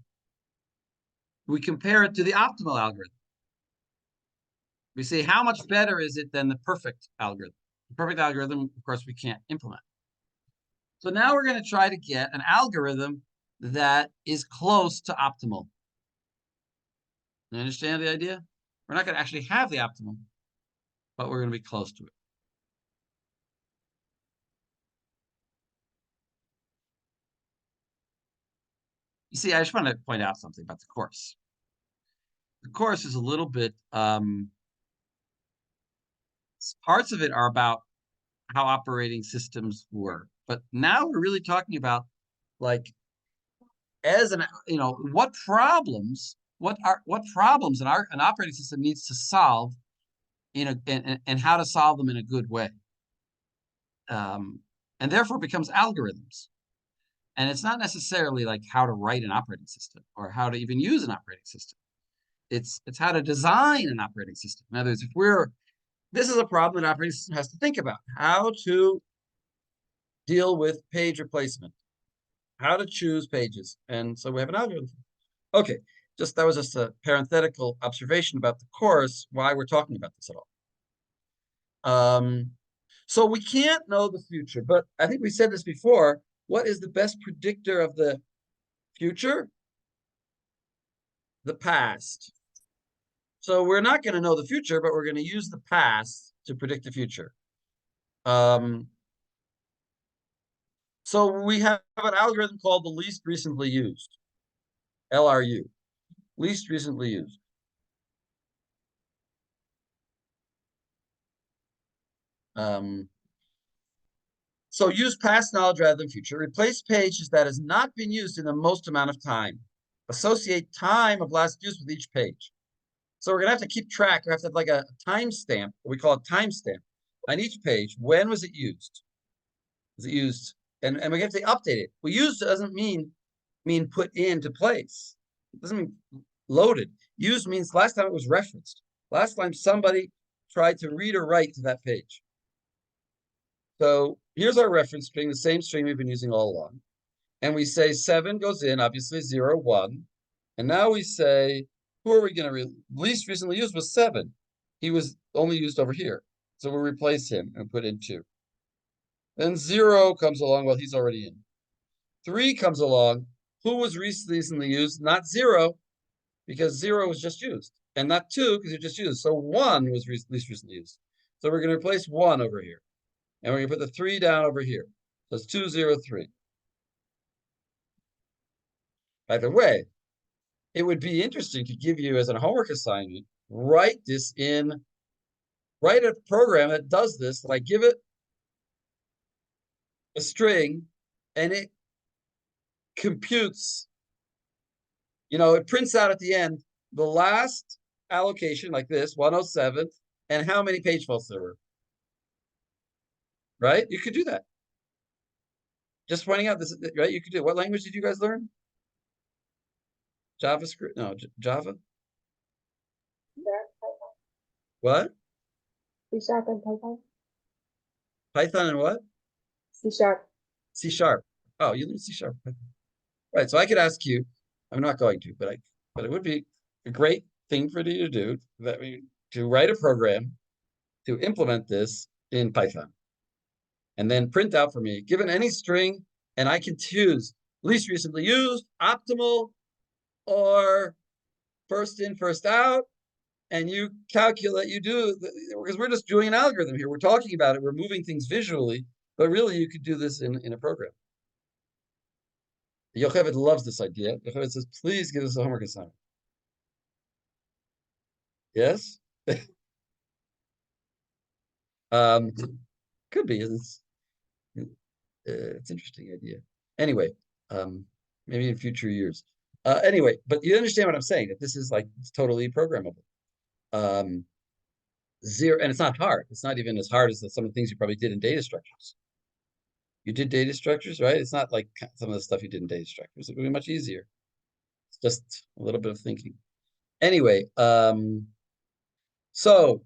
we compare it to the optimal algorithm. We say, how much better is it than the perfect algorithm? The perfect algorithm, of course, we can't implement. So now we're going to try to get an algorithm that is close to optimal. You understand the idea? We're not going to actually have the optimal, but we're going to be close to it. You see, I just want to point out something about the course. The course is a little bit, parts of it are about how operating systems work. But now we're really talking about, like, as an, what problems an operating system needs to solve and how to solve them in a good way. And therefore becomes algorithms. And it's not necessarily like how to write an operating system or how to even use an operating system. It's how to design an operating system. In other words, this is a problem that operating system has to think about. How to deal with page replacement. How to choose pages. And so we have an algorithm. Okay, that was just a parenthetical observation about the course, why we're talking about this at all. So we can't know the future, but I think we said this before. What is the best predictor of the future? The past. So we're not going to know the future, but we're going to use the past to predict the future. So we have an algorithm called the least recently used, LRU, least recently used. So use past knowledge rather than future. Replace pages that has not been used in the most amount of time. Associate time of last use with each page. So we're going to have to keep track. We have to have like a timestamp. We call it timestamp on each page. When was it used? Was it used? And we have to update it. Well, used doesn't mean put into place. It doesn't mean loaded. Used means last time it was referenced. Last time somebody tried to read or write to that page. So here's our reference string, the same string we've been using all along. And we say 7 goes in, obviously 0, 1. And now we say, who are we going to least recently used was 7. He was only used over here. So we'll replace him and put in 2. Then 0 comes along. Well, he's already in. 3 comes along. Who was recently used? Not 0, because 0 was just used. And not 2, because it just used. So 1 was least recently used. So we're going to replace 1 over here. And we're going to put the 3 down over here. So it's 2, 0, 3. By the way, it would be interesting to give you as a homework assignment, write a program that does this, like give it a string and it computes, it prints out at the end the last allocation like this, 107, and how many page faults there were. Right? You could do that. Just pointing out this, right? You could do it. What language did you guys learn? JavaScript? No, Java? What? C# and Python. Python and what? C#. C#. Oh, you learned C#. Right. So I could ask you, I'm not going to, but it would be a great thing for you to do, to write a program to implement this in Python. And then print out for me, given any string, and I can choose least recently used, optimal, or first in, first out. And you calculate, because we're just doing an algorithm here. We're talking about it. We're moving things visually, but really you could do this in a program. Yocheved loves this idea. Yocheved says, please give us a homework assignment. Yes? Could be. It's interesting idea. Anyway, maybe in future years. Anyway, but you understand what I'm saying, that this is it's totally programmable. 0, and it's not hard. It's not even as hard as some of the things you probably did in data structures. You did data structures, right? It's not like some of the stuff you did in data structures. It would be much easier. It's just a little bit of thinking. Anyway, so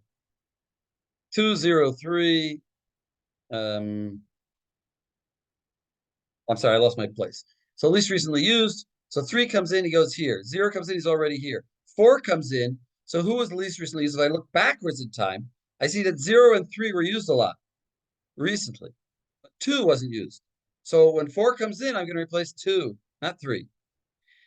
203. I'm sorry, I lost my place. So least recently used. So 3 comes in, he goes here. 0 comes in, he's already here. 4 comes in. So who was the least recently used? If I look backwards in time, I see that 0 and 3 were used a lot recently. 2 wasn't used. So when 4 comes in, I'm going to replace 2, not 3.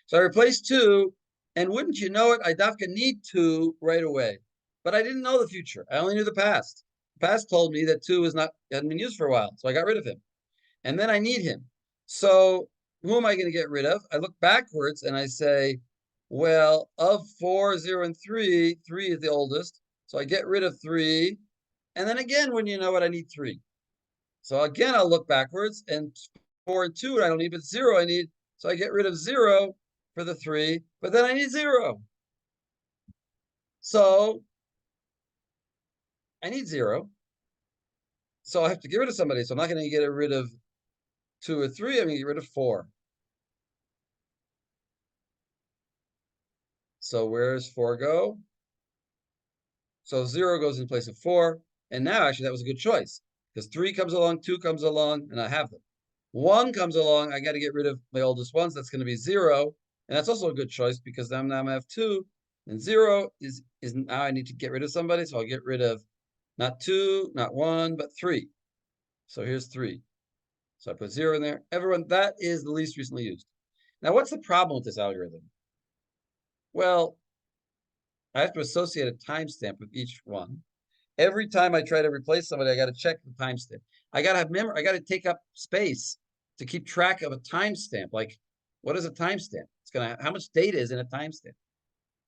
So I replaced 2, and wouldn't you know it, I dafka need 2 right away. But I didn't know the future. I only knew the past. The past told me that 2 hadn't been used for a while, so I got rid of him. And then I need him. So who am I going to get rid of? I look backwards and I say, well, of 4, 0, and 3, 3 is the oldest. So I get rid of 3. And then again, when you know what, I need 3. So again, I'll look backwards, and 4 and 2, I don't need, but 0 I need. So I get rid of 0 for the 3, but then I need 0. So I need 0. So I have to get rid of somebody. So I'm not going to get rid of 2 or 3. I'm going to get rid of 4. So where's 4 go? So 0 goes in place of 4. And now, actually, that was a good choice, because 3 comes along, 2 comes along, and I have them. 1 comes along, I got to get rid of my oldest ones. That's going to be 0. And that's also a good choice, because now I have 2. And 0 is now I need to get rid of somebody. So I'll get rid of not 2, not 1, but 3. So here's 3. So I put 0 in there. Everyone, that is the least recently used. Now, what's the problem with this algorithm? Well, I have to associate a timestamp with each one. Every time I try to replace somebody, I got to check the timestamp. I got to have memory. I got to take up space to keep track of a timestamp. Like, what is a timestamp? It's gonna how much data is in a timestamp?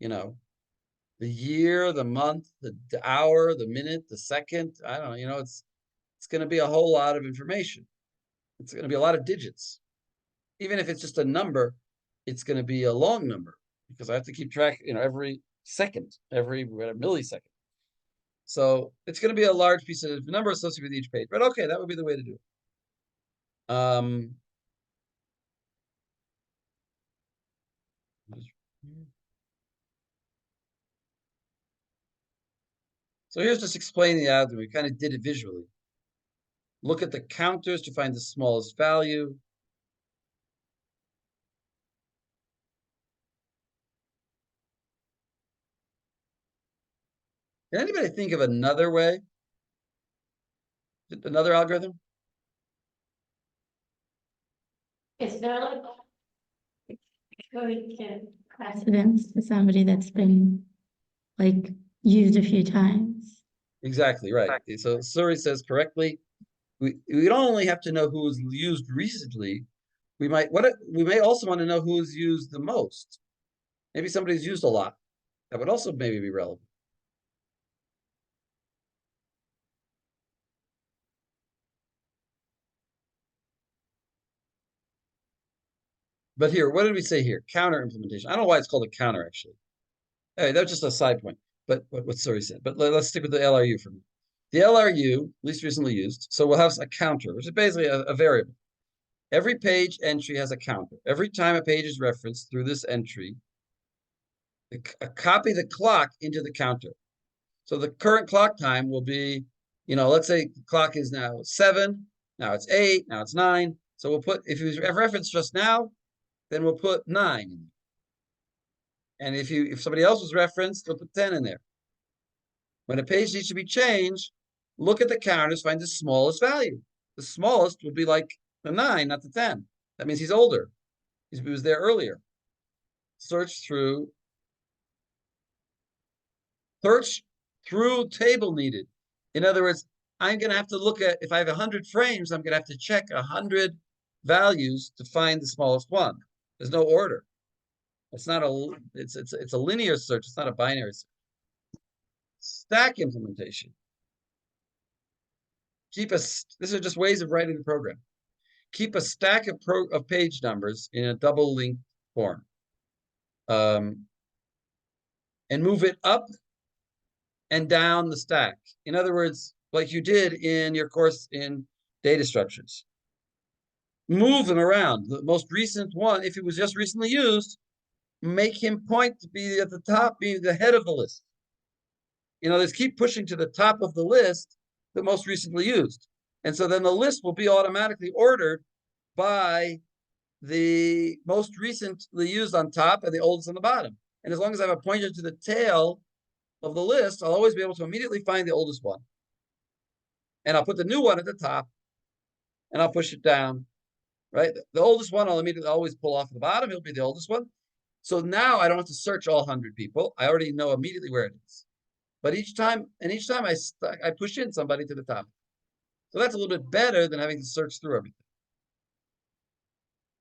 The year, the month, the hour, the minute, the second. I don't know. It's gonna be a whole lot of information. It's gonna be a lot of digits. Even if it's just a number, it's gonna be a long number, because I have to keep track. Every second, every millisecond. So it's going to be a large piece of number associated with each page. But okay, that would be the way to do it. So here's just explaining the algorithm. We kind of did it visually. Look at the counters to find the smallest value. Can anybody think of another way? Another algorithm? Is there like precedence to somebody that's been like used a few times? Exactly, right. So Suri says correctly, we don't only have to know who was used recently, we may also want to know who is used the most. Maybe somebody's used a lot. That would also maybe be relevant. But here, what did we say here? Counter implementation. I don't know why it's called a counter, actually. Hey, that's just a side point, but what Suri said. But let's stick with the LRU for a minute. The LRU, least recently used, so we'll have a counter, which is basically a variable. Every page entry has a counter. Every time a page is referenced through this entry, copy the clock into the counter. So the current clock time will be, let's say the clock is now 7, now it's 8, now it's 9. So we'll put, if it was referenced just now, then we'll put 9 in. And if somebody else was referenced, we'll put 10 in there. When a page needs to be changed, look at the counters, find the smallest value. The smallest would be like the 9, not the 10. That means he's older. He was there earlier. Search through table needed. In other words, I'm going to have to look at, if I have 100 frames, I'm going to have to check 100 values to find the smallest one. There's no order. It's not it's a linear search. It's not a binary search. Stack implementation. These are just ways of writing the program. Keep a stack of page numbers in a double linked form. And move it up and down the stack. In other words, like you did in your course in data structures. Move them around. The most recent one, if it was just recently used, make him point to be at the top, be the head of the list. Let's keep pushing to the top of the list, the most recently used. And so then the list will be automatically ordered by the most recently used on top and the oldest on the bottom. And as long as I have a pointer to the tail of the list, I'll always be able to immediately find the oldest one. And I'll put the new one at the top, and I'll push it down, right? The oldest one I'll immediately always pull off the bottom. It'll be the oldest one. So now I don't have to search all 100 people. I already know immediately where it is. But each time I push in somebody to the top. So that's a little bit better than having to search through everything.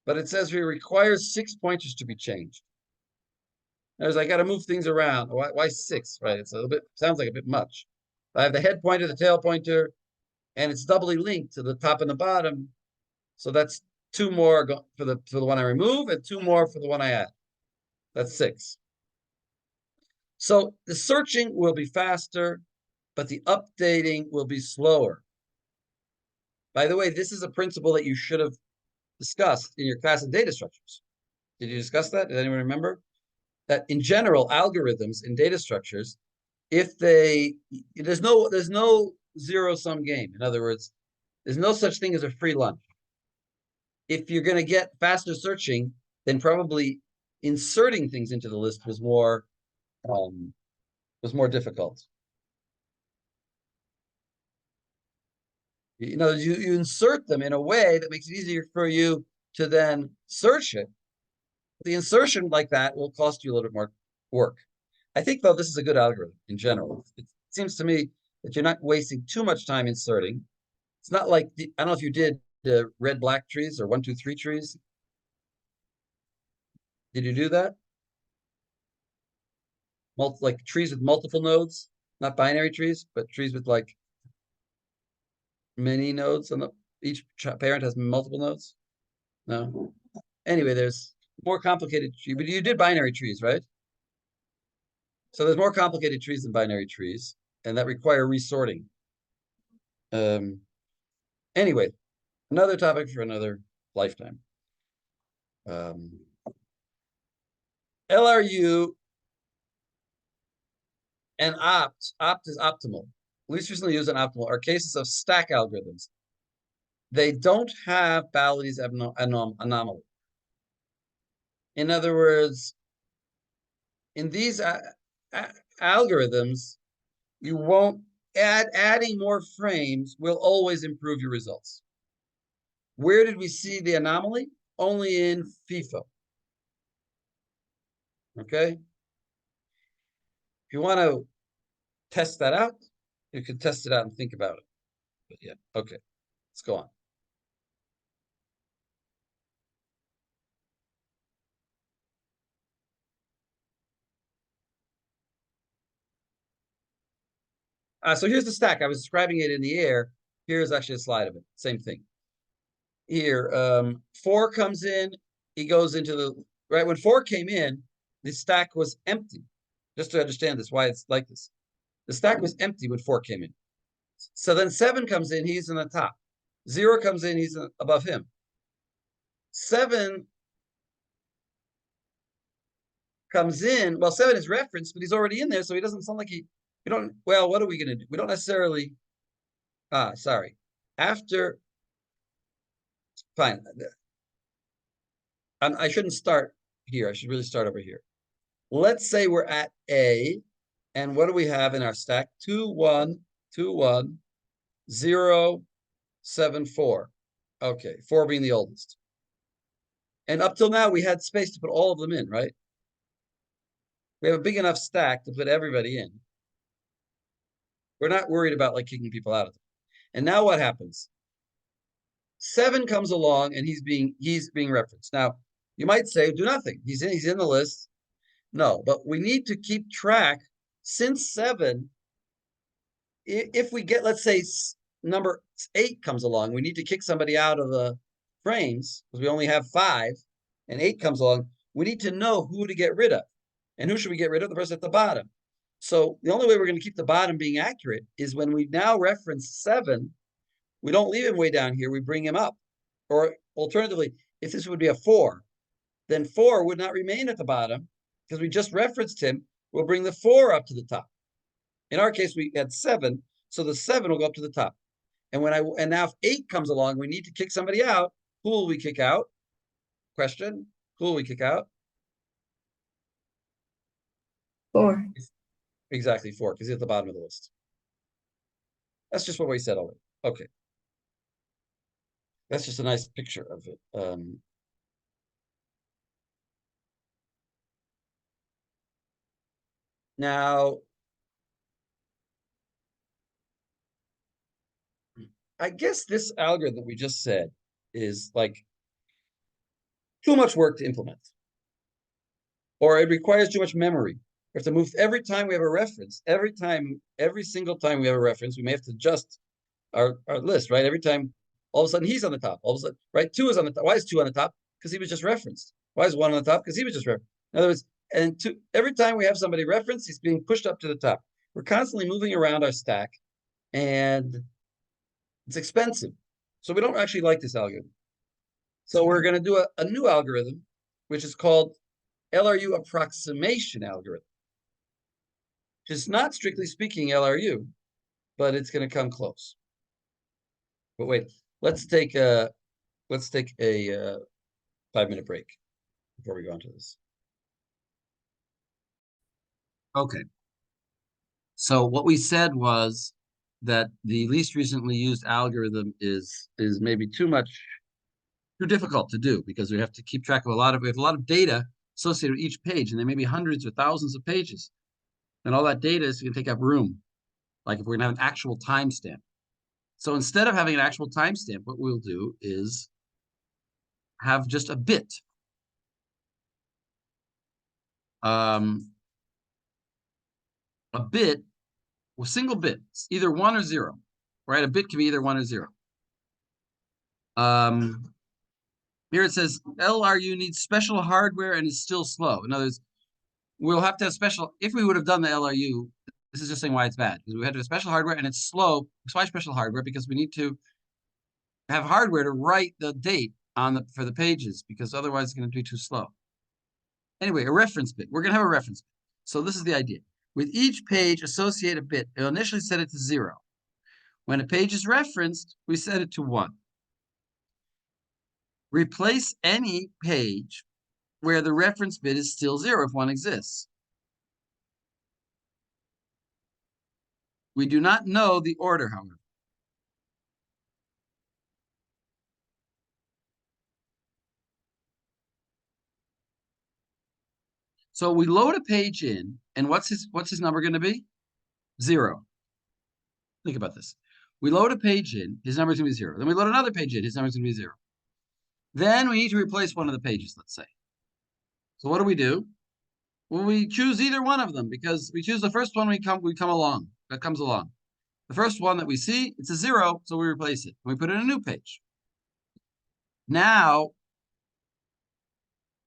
But it says here requires 6 pointers to be changed. There's I got to move things around. Why 6? Right? It's a little bit, sounds like a bit much. I have the head pointer, the tail pointer, and it's doubly linked to the top and the bottom. So that's 2 more for the one I remove and 2 more for the one I add. That's 6. So the searching will be faster, but the updating will be slower. By the way, this is a principle that you should have discussed in your class of data structures. Did you discuss that? Did anyone remember? That in general, algorithms in data structures, there's no zero-sum game. In other words, there's no such thing as a free lunch. If you're going to get faster searching, then probably inserting things into the list was more difficult. You insert them in a way that makes it easier for you to then search it. The insertion like that will cost you a little bit more work. I think, though, this is a good algorithm in general. It seems to me that you're not wasting too much time inserting. It's not like, I don't know if you did the red-black trees or 1, 2, 3 trees. Did you do that? Like trees with multiple nodes, not binary trees, but trees with like many nodes, and each parent has multiple nodes. No. Anyway, there's more complicated trees, but you did binary trees, right? So there's more complicated trees than binary trees, and that require resorting. Anyway, another topic for another lifetime. LRU and opt is optimal. Least recently used and optimal are cases of stack algorithms. They don't have Baladi's anomaly. In other words, in these algorithms, you won't adding more frames will always improve your results. Where did we see the anomaly? only in FIFO. Okay? If you want to test that out, you can test it out and think about it. But yeah, okay. Let's go on. So here's the stack. I was describing it in the air. Here's actually a slide of it. Same thing. Here, 4 comes in. He goes into the, right, when 4 came in, the stack was empty. Just to understand this, why it's like this. The stack was empty when 4 came in. So then 7 comes in, he's in the top. 0 comes in, he's above him. 7 comes in, well, 7 is referenced, but he's already in there, so he doesn't sound like we don't, well, what are we going to do? We don't necessarily, sorry. After, fine. I shouldn't start here. I should really start over here. Let's say we're at A, and what do we have in our stack? 2, 1, 2, 1, 0, 7, 4. Okay, 4 being the oldest. And up till now, we had space to put all of them in, right? We have a big enough stack to put everybody in. We're not worried about like kicking people out of it. And now what happens? 7 comes along and he's being referenced. Now, you might say, do nothing. He's in the list. No, but we need to keep track since 7. If we get, let's say, number 8 comes along, we need to kick somebody out of the frames because we only have 5, and 8 comes along. We need to know who to get rid of. And who should we get rid of? The person at the bottom. So the only way we're going to keep the bottom being accurate is when we now reference 7, we don't leave him way down here, we bring him up. Or alternatively, if this would be a 4, then 4 would not remain at the bottom because we just referenced him. We'll bring the 4 up to the top. In our case, we had 7, so the 7 will go up to the top. And now if 8 comes along, we need to kick somebody out. Who will we kick out? Question. Who will we kick out? 4. Exactly 4, because he's at the bottom of the list. That's just what we said already. Okay. That's just a nice picture of it. Now, I guess this algorithm we just said is like too much work to implement. Or it requires too much memory. We have to move every time we have a reference. Every single time we have a reference, we may have to adjust our list, right? Every time, all of a sudden, he's on the top. All of a sudden, right? 2 is on the top. Why is 2 on the top? Because he was just referenced. Why is 1 on the top? Because he was just referenced. In other words, every time we have somebody referenced, he's being pushed up to the top. We're constantly moving around our stack, and it's expensive. So we don't actually like this algorithm. So we're going to do a new algorithm, which is called LRU approximation algorithm, which is not strictly speaking LRU, but it's going to come close. But wait, let's take a 5-minute break before we go into this. Okay. So what we said was that the least recently used algorithm is maybe too difficult to do because we have to keep track of we have a lot of data associated with each page, and there may be hundreds or thousands of pages. And all that data is going to take up room, like if we're going to have an actual timestamp. So instead of having an actual timestamp, what we'll do is have just a bit. A bit, a single bit, either 1 or 0, right? A bit can be either 1 or 0. Here it says LRU needs special hardware and is still slow. In other words, we'll have to have special, if we would have done the LRU, this is just saying why it's bad, because we had to have special hardware and it's slow. Why special hardware? Because we need to have hardware to write the date for the pages, because otherwise it's going to be too slow. Anyway, a reference bit. We're going to have a reference bit. So this is the idea. With each page, associate a bit. It'll initially set it to 0. When a page is referenced, we set it to 1. Replace any page where the reference bit is still 0 if one exists. We do not know the order, however. So we load a page in, and what's his number going to be? 0. Think about this. We load a page in, his number is going to be 0. Then we load another page in, his number is going to be 0. Then we need to replace one of the pages, let's say. So what do? Well, we choose either one of them because we choose the first one that comes along. The first one that we see, it's a 0, so we replace it. We put in a new page. Now,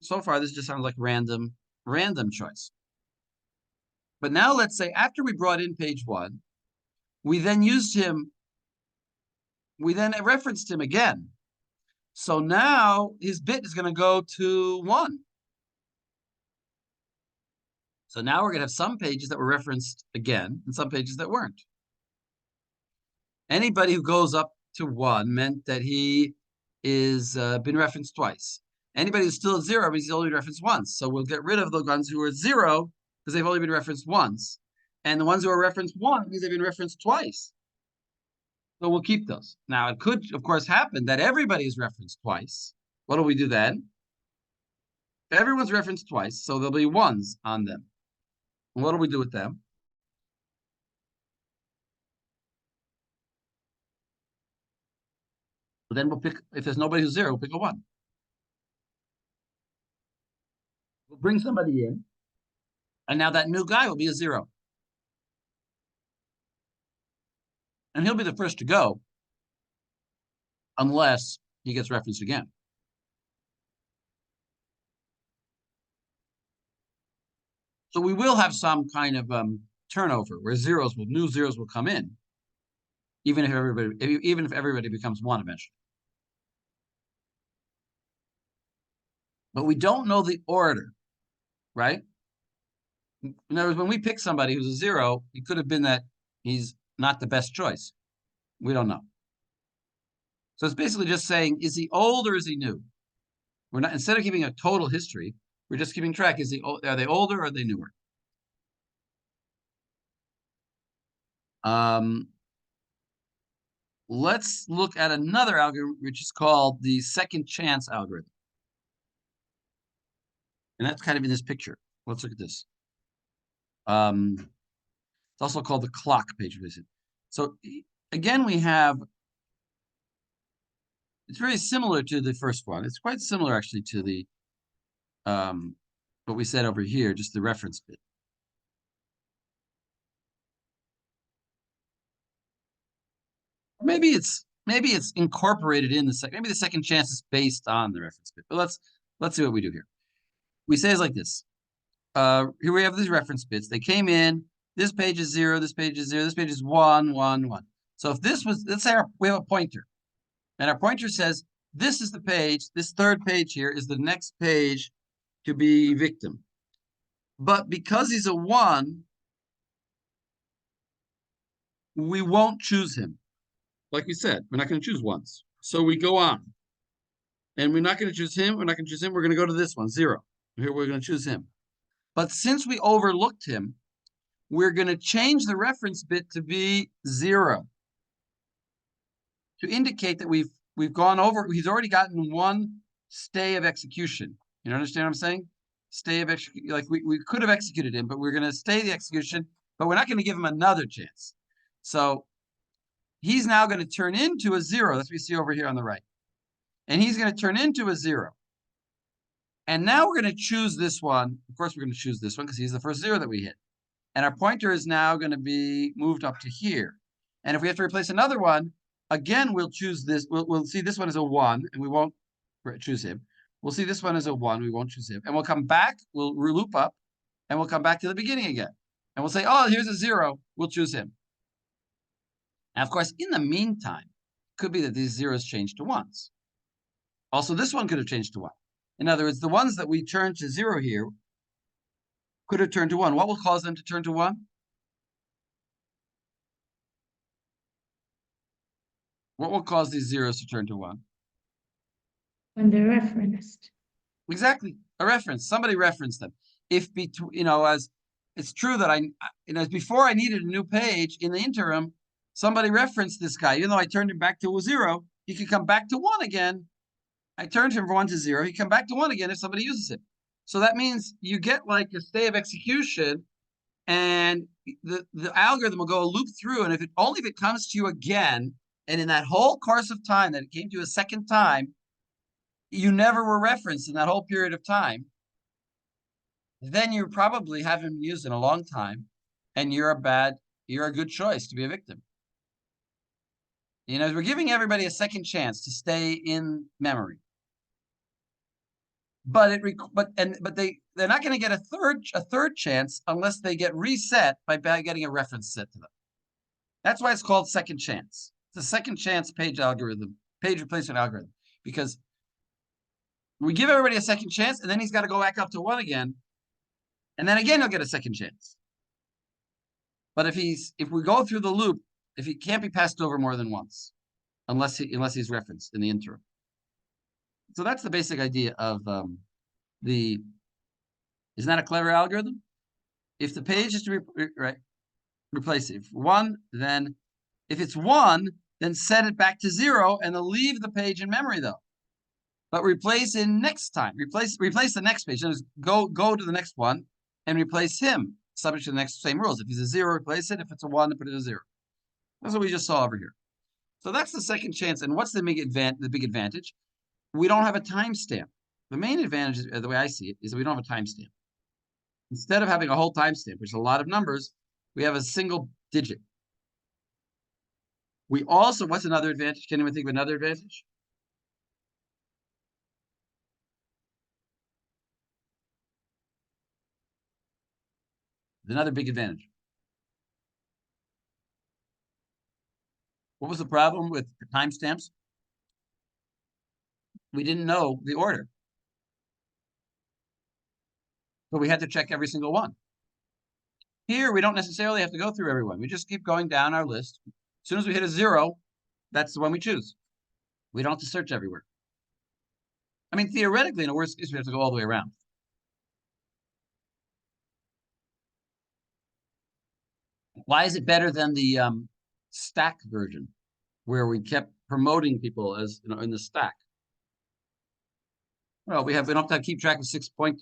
so far, this just sounds like random choice. But now let's say after we brought in page 1, we then referenced him again. So now his bit is going to go to 1. So now we're going to have some pages that were referenced again and some pages that weren't. Anybody who goes up to 1 meant that he is been referenced twice. Anybody who's still at 0 means he's only been referenced once. So we'll get rid of the ones who are at 0 because they've only been referenced once. And the ones who are referenced 1 means they've been referenced twice. So we'll keep those. Now, it could, of course, happen that everybody is referenced twice. What do we do then? Everyone's referenced twice, so there'll be 1s on them. And what do we do with them? Then we'll pick, if there's nobody who's 0, we'll pick a 1. We'll bring somebody in, and now that new guy will be a 0. And he'll be the first to go, unless he gets referenced again. So we will have some kind of turnover where new zeros will come in, even if everybody becomes 1 eventually. But we don't know the order, right? In other words, when we pick somebody who's a 0, it could have been that he's not the best choice. We don't know. So it's basically just saying, is he old or is he new? We're not, instead of keeping a total history, we're just keeping track. Are they older or are they newer? Let's look at another algorithm, which is called the second chance algorithm. And that's kind of in this picture. Let's look at this. It's also called the clock page visit. So again, we have, it's very similar to the first one. It's quite similar actually to the, what we said over here, just the reference bit. Maybe it's incorporated in the second, maybe the second chance is based on the reference bit, but let's see what we do here. We say it's like this. Here we have these reference bits. They came in, this page is 0, this page is 0, this page is 1, 1, 1. So if this was, let's say we have a pointer, and our pointer says, this is the page, this third page here is the next page to be victim. But because he's a 1, we won't choose him. Like we said, we're not going to choose 1s. So we go on. And we're not going to choose him, we're not going to choose him, we're going to go to this one, 0. Here we're going to choose him. But since we overlooked him, we're going to change the reference bit to be 0. To indicate that we've gone over, he's already gotten 1 stay of execution. You understand what I'm saying? Stay of execution, like we could have executed him, but we're going to stay the execution, but we're not going to give him another chance. So he's now going to turn into a 0. That's what we see over here on the right. And he's going to turn into a 0. And now we're going to choose this one. Of course, we're going to choose this one because he's the first 0 that we hit. And our pointer is now going to be moved up to here. And if we have to replace another one, again, we'll choose this. We'll see this one as a 1, and we won't choose him. We'll see this one as a 1, we won't choose him. And we'll come back, we'll loop up, and we'll come back to the beginning again. And we'll say, oh, here's a 0, we'll choose him. Now, of course, in the meantime, it could be that these 0s change to 1s. Also, this one could have changed to 1. In other words, the ones that we turned to 0 here could have turned to 1. What will cause them to turn to 1? What will cause these 0s to turn to 1? When they're referenced. Exactly, a reference. Somebody referenced them. If as it's true that as before I needed a new page, in the interim, somebody referenced this guy. Even though I turned him back to a 0, he could come back to 1 again. I turned him from 1 to 0. He come back to 1 again if somebody uses it. So that means you get like a stay of execution, and the algorithm will go a loop through, and if it comes to you again, and in that whole course of time that it came to you a second time, you never were referenced in that whole period of time, then you probably haven't been used in a long time, and you're a good choice to be a victim. You know, we're giving everybody a second chance to stay in memory. But they're not going to get a third chance unless they get reset by getting a reference set to them. That's why it's called second chance. It's a second chance page replacement algorithm, because we give everybody a second chance, and then he's got to go back up to 1 again, and then again he'll get a second chance. But if we go through the loop, if he can't be passed over more than once, unless he's referenced in the interim. So that's the basic idea of isn't that a clever algorithm? If the page is to replace it. If it's 1, then set it back to 0 and then leave the page in memory though. But replace it next time. Replace the next page. Go to the next one and replace him, subject to the same rules. If he's a 0, replace it. If it's a 1, put it a 0. That's what we just saw over here. So that's the second chance. And what's the big advantage? We don't have a timestamp. The main advantage, the way I see it, is that we don't have a timestamp. Instead of having a whole timestamp, which is a lot of numbers, we have a single digit. We also, what's another advantage? Can anyone think of another advantage? Another big advantage. What was the problem with timestamps? We didn't know the order. But we had to check every single one. Here, we don't necessarily have to go through everyone. We just keep going down our list. As soon as we hit a 0, that's the one we choose. We don't have to search everywhere. I mean, theoretically, in a worst case, we have to go all the way around. Why is it better than the stack version, where we kept promoting people as in the stack? Well, we don't have to keep track of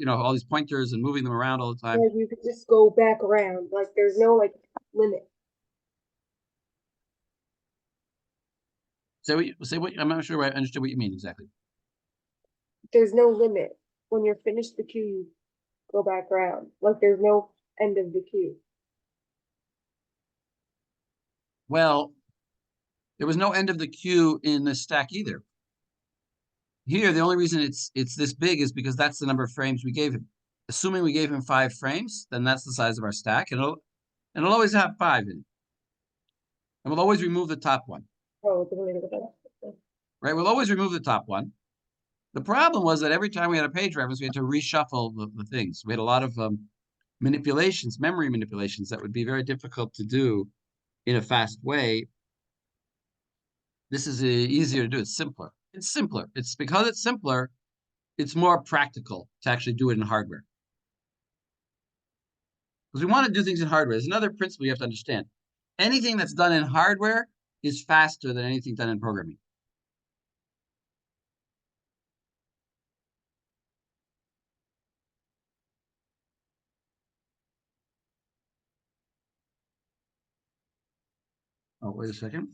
all these pointers and moving them around all the time. Or you could just go back around, like there's no like limit. Say what? I'm not sure I understood what you mean exactly. There's no limit. When you're finished the queue, you go back around. Like there's no end of the queue. Well, there was no end of the queue in the stack either. Here, the only reason it's this big is because that's the number of frames we gave him. Assuming we gave him 5 frames, then that's the size of our stack, and it'll always have 5 in it. And we'll always remove the top one. Oh, the limit of that. Right? We'll always remove the top one. The problem was that every time we had a page reference, we had to reshuffle the things. We had a lot of memory manipulations that would be very difficult to do in a fast way. This is easier to do. It's simpler. It's simpler. It's because it's simpler, it's more practical to actually do it in hardware. Because we want to do things in hardware. There's another principle you have to understand. Anything that's done in hardware is faster than anything done in programming. Oh, wait a second.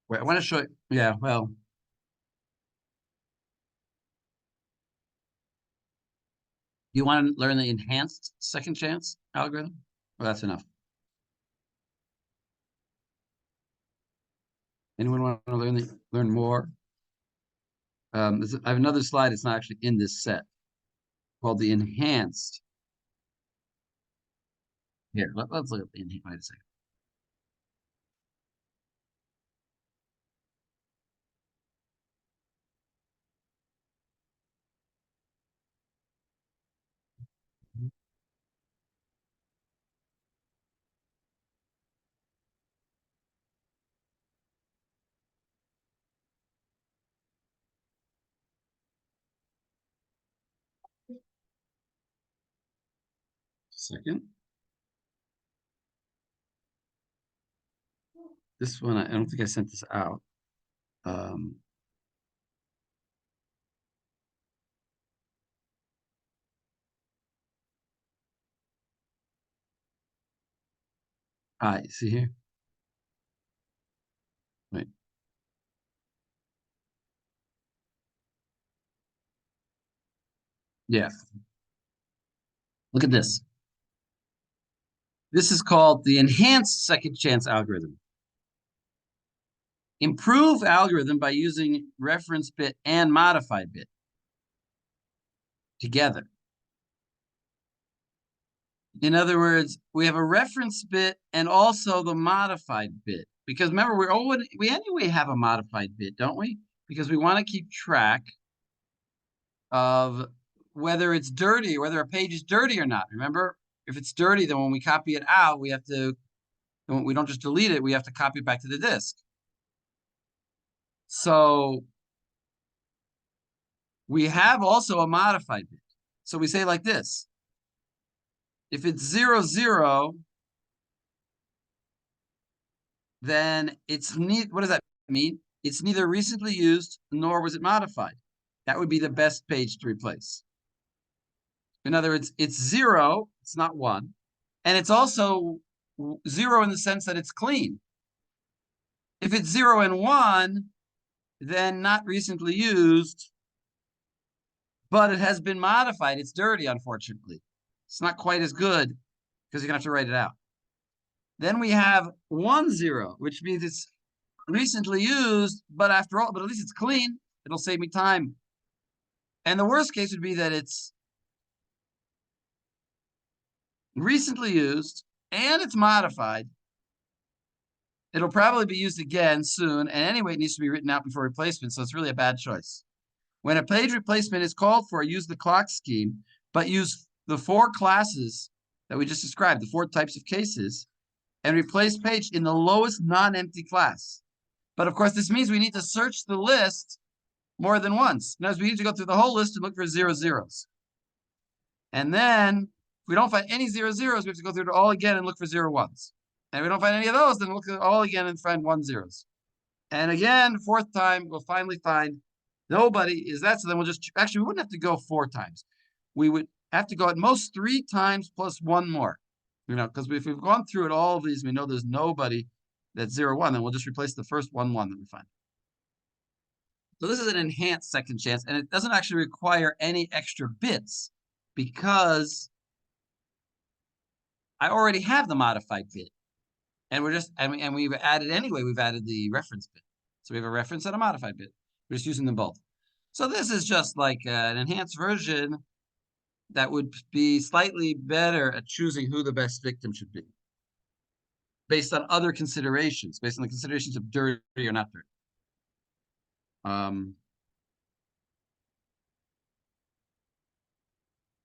Wait, I want to show you. Yeah, well. You want to learn the enhanced second chance algorithm? Well, that's enough. Anyone want to learn more? I have another slide. It's not actually in this set, called the enhanced. Here, let's look at the enhanced. Wait a second. Second. This one, I don't think I sent this out. You see here? Wait. Yeah. Look at this. This is called the enhanced second chance algorithm. Improve algorithm by using reference bit and modified bit together. In other words, we have a reference bit and also the modified bit. Because remember, we anyway have a modified bit, don't we? Because we want to keep track of whether it's dirty, whether a page is dirty or not. Remember, if it's dirty, then when we copy it out, we don't just delete it, we have to copy it back to the disk. So we have also a modified bit. So we say like this. If it's 0, 0, then what does that mean? It's neither recently used nor was it modified. That would be the best page to replace. In other words, it's 0, it's not 1. And it's also 0 in the sense that it's clean. If it's 0 and 1, then not recently used, but it has been modified. It's dirty, unfortunately. It's not quite as good because you're going to have to write it out. Then we have 1, 0, which means it's recently used, but at least it's clean. It'll save me time. And the worst case would be that it's recently used and it's modified. It'll probably be used again soon, and anyway, it needs to be written out before replacement, so it's really a bad choice. When a page replacement is called for, use the clock scheme, but use the 4 classes that we just described, the 4 types of cases, and replace page in the lowest non-empty class. But of course, this means we need to search the list more than once. In other words, we need to go through the whole list and look for 0, 0s. And then, if we don't find any 0, 0s, we have to go through it all again and look for 0, 1s. And if we don't find any of those, then we'll look at it all again and find 1, 0s. And again, 4th time, we'll finally find nobody is that. So then we'll just, actually, we wouldn't have to go 4 times. We would have to go at most 3 times plus 1 more. Because if we've gone through it, all of these, we know there's nobody that's 0, 1, then we'll just replace the first 1, 1 that we find. So this is an enhanced second chance, and it doesn't actually require any extra bits because I already have the modified bit. And we've added the reference bit. So we have a reference and a modified bit. We're just using them both. So this is just like an enhanced version that would be slightly better at choosing who the best victim should be, based on other considerations, based on the considerations of dirty or not dirty.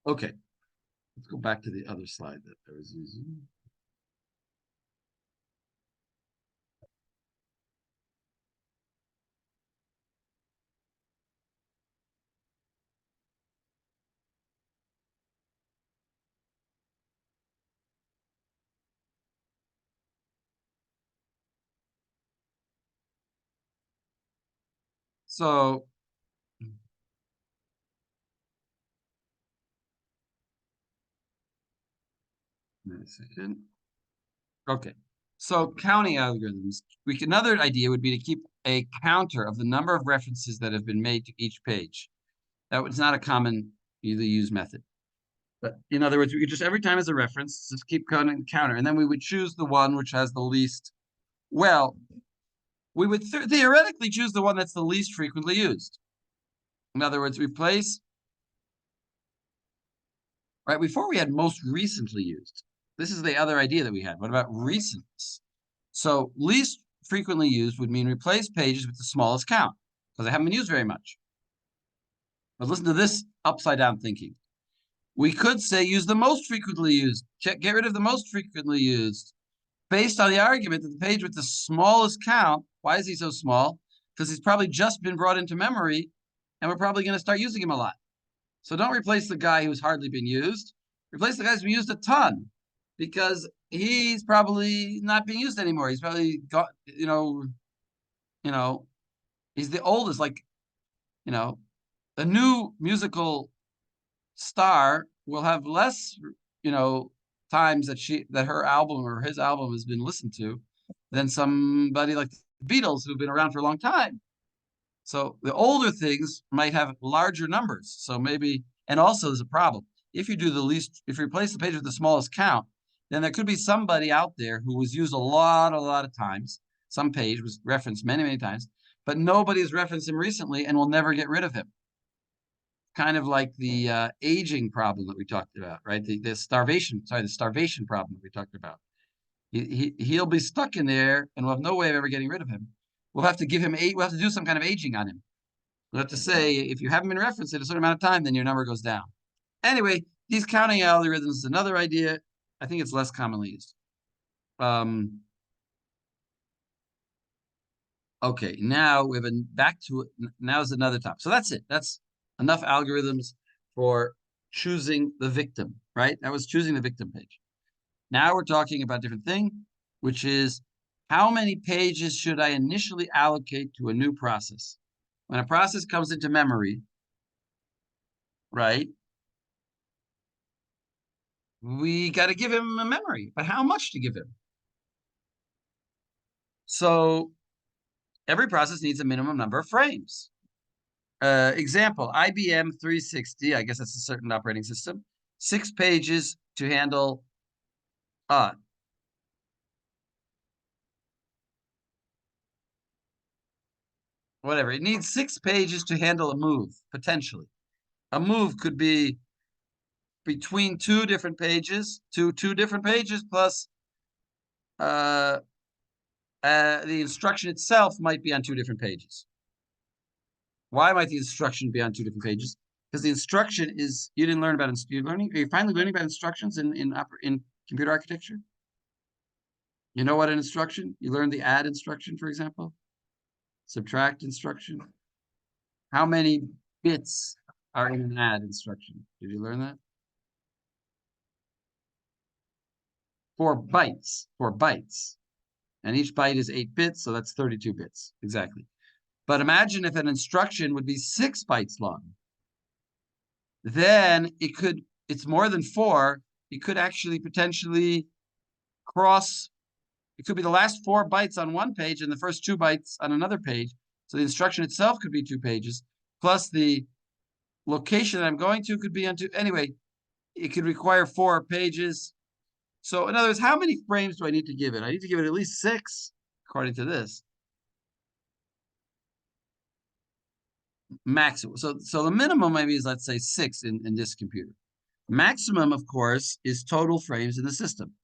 Okay, let's go back to the other slide that I was using. So wait a second. Okay, so counting algorithms. Another idea would be to keep a counter of the number of references that have been made to each page. That was not a common used method. But in other words, we could just every time as a reference, just keep counting the counter, and then we would choose the one which has the least. Well, we would theoretically choose the one that's the least frequently used. In other words, replace, right, before we had most recently used. This is the other idea that we had. What about recents? So least frequently used would mean replace pages with the smallest count, because they haven't been used very much. But listen to this upside down thinking. We could say use the most frequently used. Get rid of the most frequently used, based on the argument that the page with the smallest count, why is he so small? Because he's probably just been brought into memory, and we're probably going to start using him a lot. So don't replace the guy who's hardly been used. Replace the guy who's been used a ton, because he's probably not being used anymore. He's probably got, he's the oldest, like, a new musical star will have less, times that her album or his album has been listened to than somebody like the Beatles who've been around for a long time. So the older things might have larger numbers. So maybe, and also there's a problem. If you replace the page with the smallest count, then there could be somebody out there who was used a lot of times. Some page was referenced many, many times, but nobody has referenced him recently and will never get rid of him. Kind of like the aging problem that we talked about, right? The starvation problem that we talked about. He'll be stuck in there and we'll have no way of ever getting rid of him. We'll have to we'll have to do some kind of aging on him. We'll have to say, if you haven't been referenced at a certain amount of time, then your number goes down. Anyway, these counting algorithms is another idea. I think it's less commonly used. Okay, now we have now is another topic. So that's it. That's enough algorithms for choosing the victim, right? That was choosing the victim page. Now we're talking about a different thing, which is how many pages should I initially allocate to a new process? When a process comes into memory, right? We got to give him a memory, but how much to give him? So every process needs a minimum number of frames. Example, IBM 360, I guess that's a certain operating system, 6 pages to handle whatever. It needs 6 pages to handle a move, potentially. A move could be between 2 different pages to 2 different pages plus the instruction itself might be on 2 different pages. Why might the instruction be on 2 different pages? Because the instruction is, you didn't learn about, are you finally learning about instructions in computer architecture? You know what an instruction? You learned the add instruction, for example? Subtract instruction. How many bits are in an add instruction? Did you learn that? 4 bytes. 4 bytes. And each byte is 8 bits, so that's 32 bits. Exactly. But imagine if an instruction would be 6 bytes long. Then it's more than 4. It could actually potentially cross. It could be the last 4 bytes on one page and the first 2 bytes on another page. So the instruction itself could be 2 pages, plus the location that I'm going to could be on 2. Anyway, it could require 4 pages. So in other words, how many frames do I need to give it? I need to give it at least 6, according to this. Maximum. So the minimum maybe is, let's say, 6 in this computer. Maximum, of course, is total frames in the system.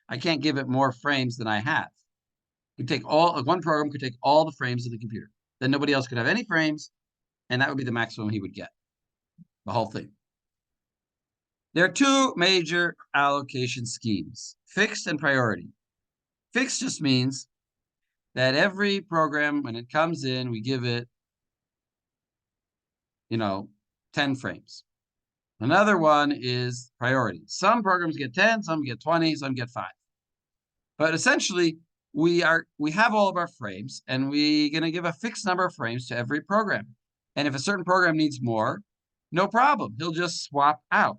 I can't give it more frames than I have. You take one program could take all the frames of the computer. Then nobody else could have any frames, and that would be the maximum he would get. The whole thing. There are 2 major allocation schemes, fixed and priority. Fixed just means that every program, when it comes in, we give it, 10 frames. Another one is priority. Some programs get 10, some get 20, some get 5. But essentially, we have all of our frames, and we're going to give a fixed number of frames to every program. And if a certain program needs more, no problem. He'll just swap out.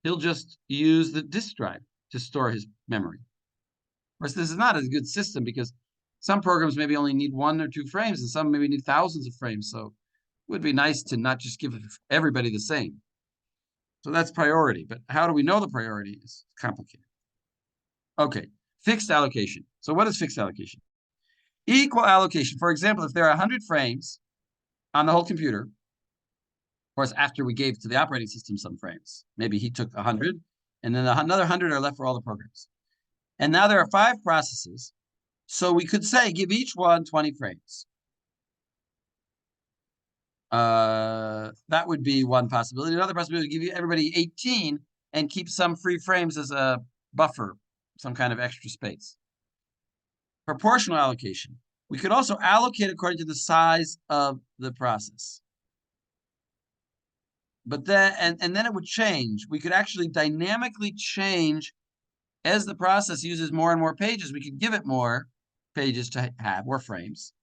He'll just use the disk drive to store his memory. Of course, this is not a good system because some programs maybe only need 1 or 2 frames, and some maybe need thousands of frames. So it would be nice to not just give everybody the same. So that's priority. But how do we know the priority is complicated? Okay, fixed allocation. So what is fixed allocation? Equal allocation. For example, if there are 100 frames on the whole computer, of course, after we gave to the operating system some frames, maybe he took 100, and then another 100 are left for all the programs. And now there are 5 processes. So we could say, give each one 20 frames. That would be one possibility. Another possibility would give everybody 18 and keep some free frames as a buffer, some kind of extra space. Proportional allocation. We could also allocate according to the size of the process. But then, and then it would change. We could actually dynamically change as the process uses more and more pages, we could give it more pages to have, more frames.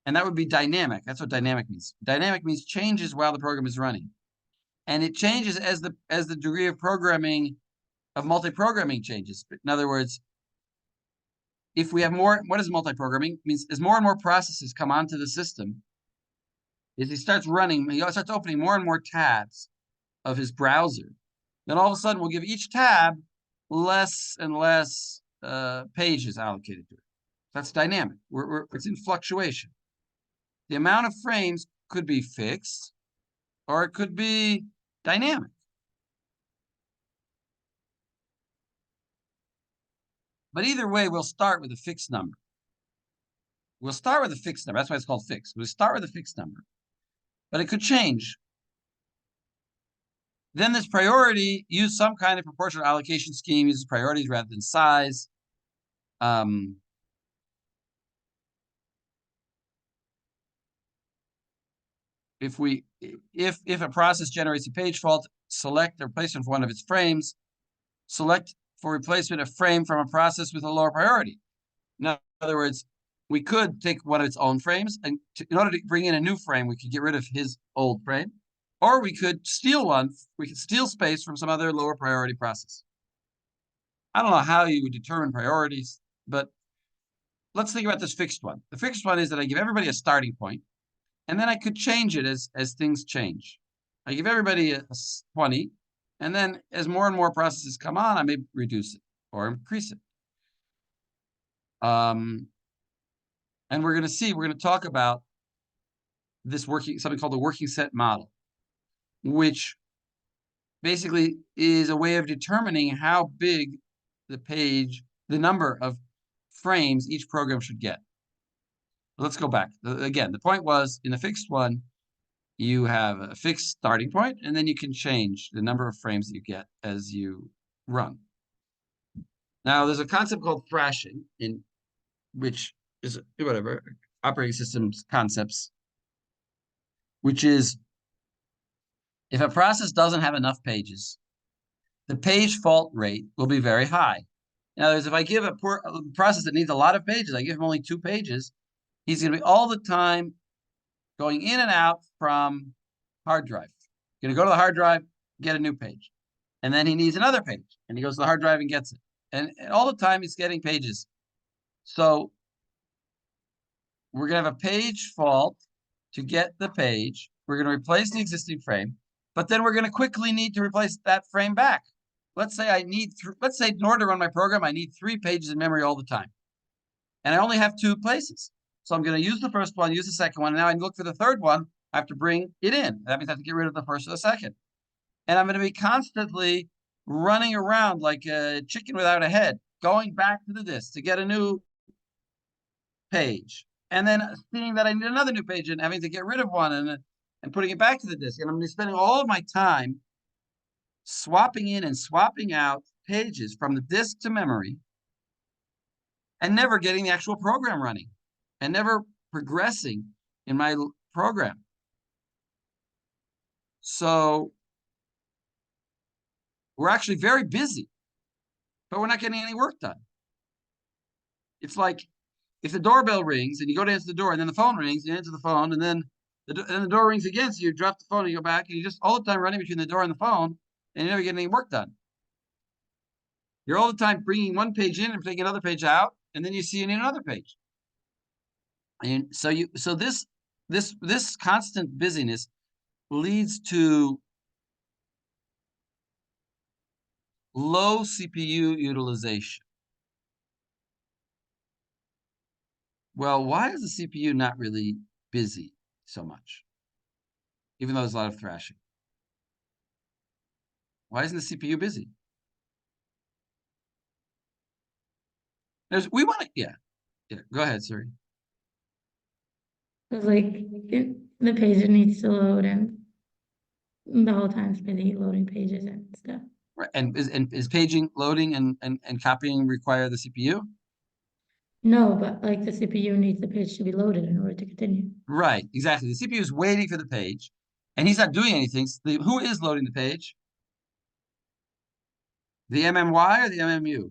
And that would be dynamic. That's what dynamic means. Dynamic means changes while the program is running. And it changes as the degree of programming, of multi-programming changes. In other words, if we have more, what is multi-programming? It means as more and more processes come onto the system, as he starts running, he starts opening more and more tabs of his browser, then all of a sudden we'll give each tab less and less pages allocated to it. That's dynamic. It's in fluctuation. The amount of frames could be fixed, or it could be dynamic. But either way, we'll start with a fixed number. We'll start with a fixed number. That's why it's called fixed. We'll start with a fixed number. But it could change. Then this priority, use some kind of proportional allocation scheme, uses priorities rather than size. If a process generates a page fault, select the replacement for one of its frames. Select for replacement a frame from a process with a lower priority. In other words, we could take one of its own frames, and in order to bring in a new frame, we could get rid of his old frame, or we could steal one. We could steal space from some other lower priority process. I don't know how you would determine priorities, but let's think about this fixed one. The fixed one is that I give everybody a starting point, and then I could change it as things change. I give everybody a 20, and then as more and more processes come on, I may reduce it or increase it. And we're going to talk about this something called the working set model, which basically is a way of determining how big the number of frames each program should get. Let's go back. Again, the point was, in the fixed one, you have a fixed starting point, and then you can change the number of frames that you get as you run. Now, there's a concept called thrashing, which is whatever, operating systems concepts, which is if a process doesn't have enough pages, the page fault rate will be very high. In other words, if I give a process that needs a lot of pages, I give him only 2 pages, he's going to be all the time going in and out from hard drive. Going to go to the hard drive, get a new page. And then he needs another page, and he goes to the hard drive and gets it. And all the time he's getting pages. So we're going to have a page fault to get the page. We're going to replace the existing frame, but then we're going to quickly need to replace that frame back. Let's say in order to run my program, I need 3 pages in memory all the time. And I only have 2 places. So I'm going to use the first one, use the second one. And now I look for the third one. I have to bring it in. That means I have to get rid of the first or the second. And I'm going to be constantly running around like a chicken without a head, going back to the disk to get a new page. And then seeing that I need another new page and having to get rid of one and putting it back to the disk. And I'm going to be spending all of my time swapping in and swapping out pages from the disk to memory and never getting the actual program running and never progressing in my program. So we're actually very busy, but we're not getting any work done. It's like if the doorbell rings and you go to answer the door and then the phone rings, you answer the phone, and then the door rings again, so you drop the phone and you go back, and you just all the time running between the door and the phone, and you never get any work done. You're all the time bringing one page in and taking another page out, and then you see you need another page. And so this constant busyness leads to low CPU utilization. Well, why is the CPU not really busy so much, even though there's a lot of thrashing? Why isn't the CPU busy? Yeah, go ahead, sorry. Cause like the page needs to load and the whole time's busy loading pages and stuff. Right, and is paging, loading, and copying require the CPU? No, but like the CPU needs the page to be loaded in order to continue. Right, exactly. The CPU is waiting for the page, and he's not doing anything. Who is loading the page? The MMY or the MMU?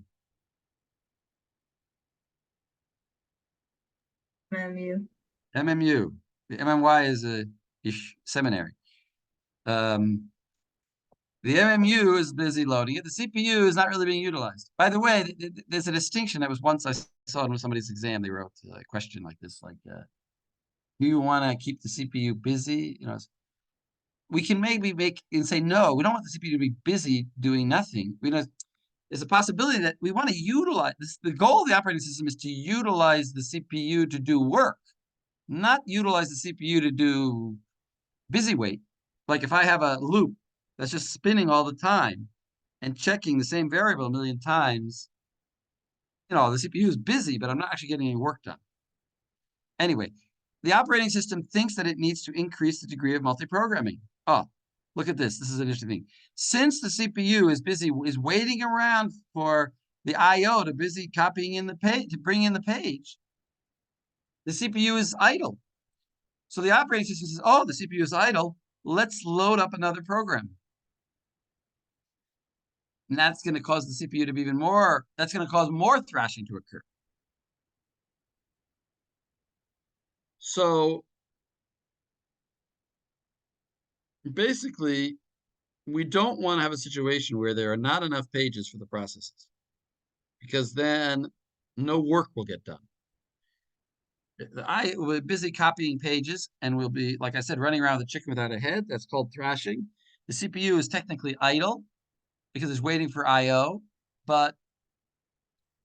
MMU. MMU. The MMY is a ish seminary. The MMU is busy loading it. The CPU is not really being utilized. By the way, there's a distinction that was once I saw in somebody's exam. They wrote a question like this, like, do you want to keep the CPU busy? You know, we can maybe make and say, no, we don't want the CPU to be busy doing nothing. We know there's a possibility that we want to utilize this. The goal of the operating system is to utilize the CPU to do work, not utilize the CPU to do busy wait. Like if I have a loop that's just spinning all the time and checking the same variable a million times, you know, the CPU is busy, but I'm not actually getting any work done. Anyway, the operating system thinks that it needs to increase the degree of multiprogramming. Oh, look at this. This is an interesting thing. Since the CPU is waiting around for the IO to busy copying in the page, to bring in the page, the CPU is idle. So the operating system says, oh, the CPU is idle. Let's load up another program. And that's going to cause the CPU to be even more, that's going to cause more thrashing to occur. So basically, we don't want to have a situation where there are not enough pages for the processes, because then no work will get done. We're busy copying pages, and we'll be, like I said, running around with a chicken without a head. That's called thrashing. The CPU is technically idle because it's waiting for IO, but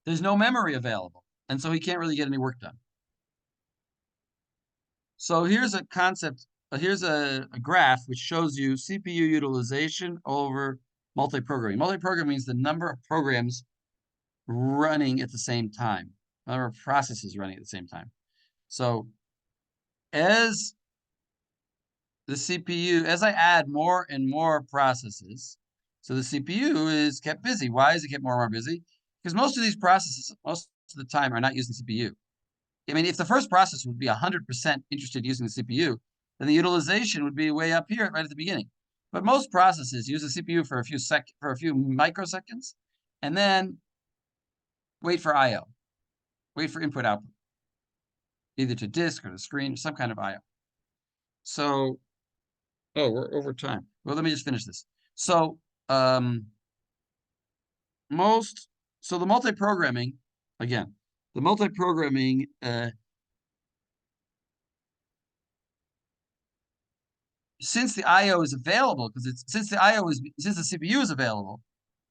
there's no memory available, and so he can't really get any work done. So here's a concept, here's a graph which shows you CPU utilization over multiprogramming. Multiprogramming means the number of programs running at the same time, number of processes running at the same time. So as the CPU, as I add more and more processes, so the CPU is kept busy. Why is it kept more and more busy? Because most of these processes, most of the time, are not using CPU. I mean, if the first process would be 100% interested in using the CPU, then the utilization would be way up here right at the beginning. But most processes use the CPU for a few microseconds, and then wait for I/O, wait for input output, either to disk or to screen or some kind of I/O. So, oh, we're over time. Well, let me just finish this. So, the multiprogramming, again, the multiprogramming, since the IO is available, since the CPU is available,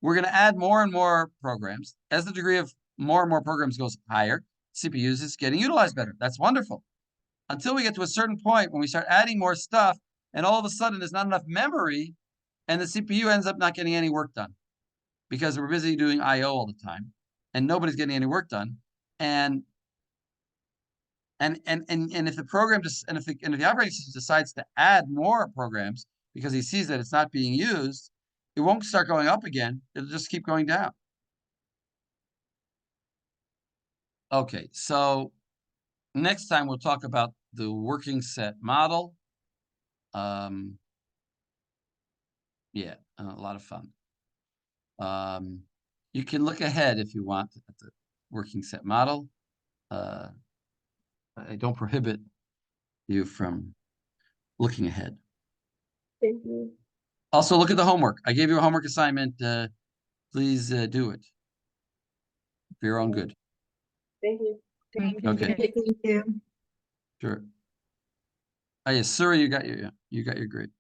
we're going to add more and more programs. As the degree of more and more programs goes higher, CPUs is getting utilized better. That's wonderful. Until we get to a certain point when we start adding more stuff, and all of a sudden there's not enough memory, and the CPU ends up not getting any work done because we're busy doing IO all the time, and nobody's getting any work done. And if the program if the operating system decides to add more programs because he sees that it's not being used, it won't start going up again. It'll just keep going down. Okay, so next time we'll talk about the working set model. Yeah, a lot of fun. You can look ahead if you want at the working set model. I don't prohibit you from looking ahead. Thank you. Also, look at the homework. I gave you a homework assignment. Please do it for your own good. Thank you. Okay. Thank you. Sure. Oh, yes, Suri, you got your grade.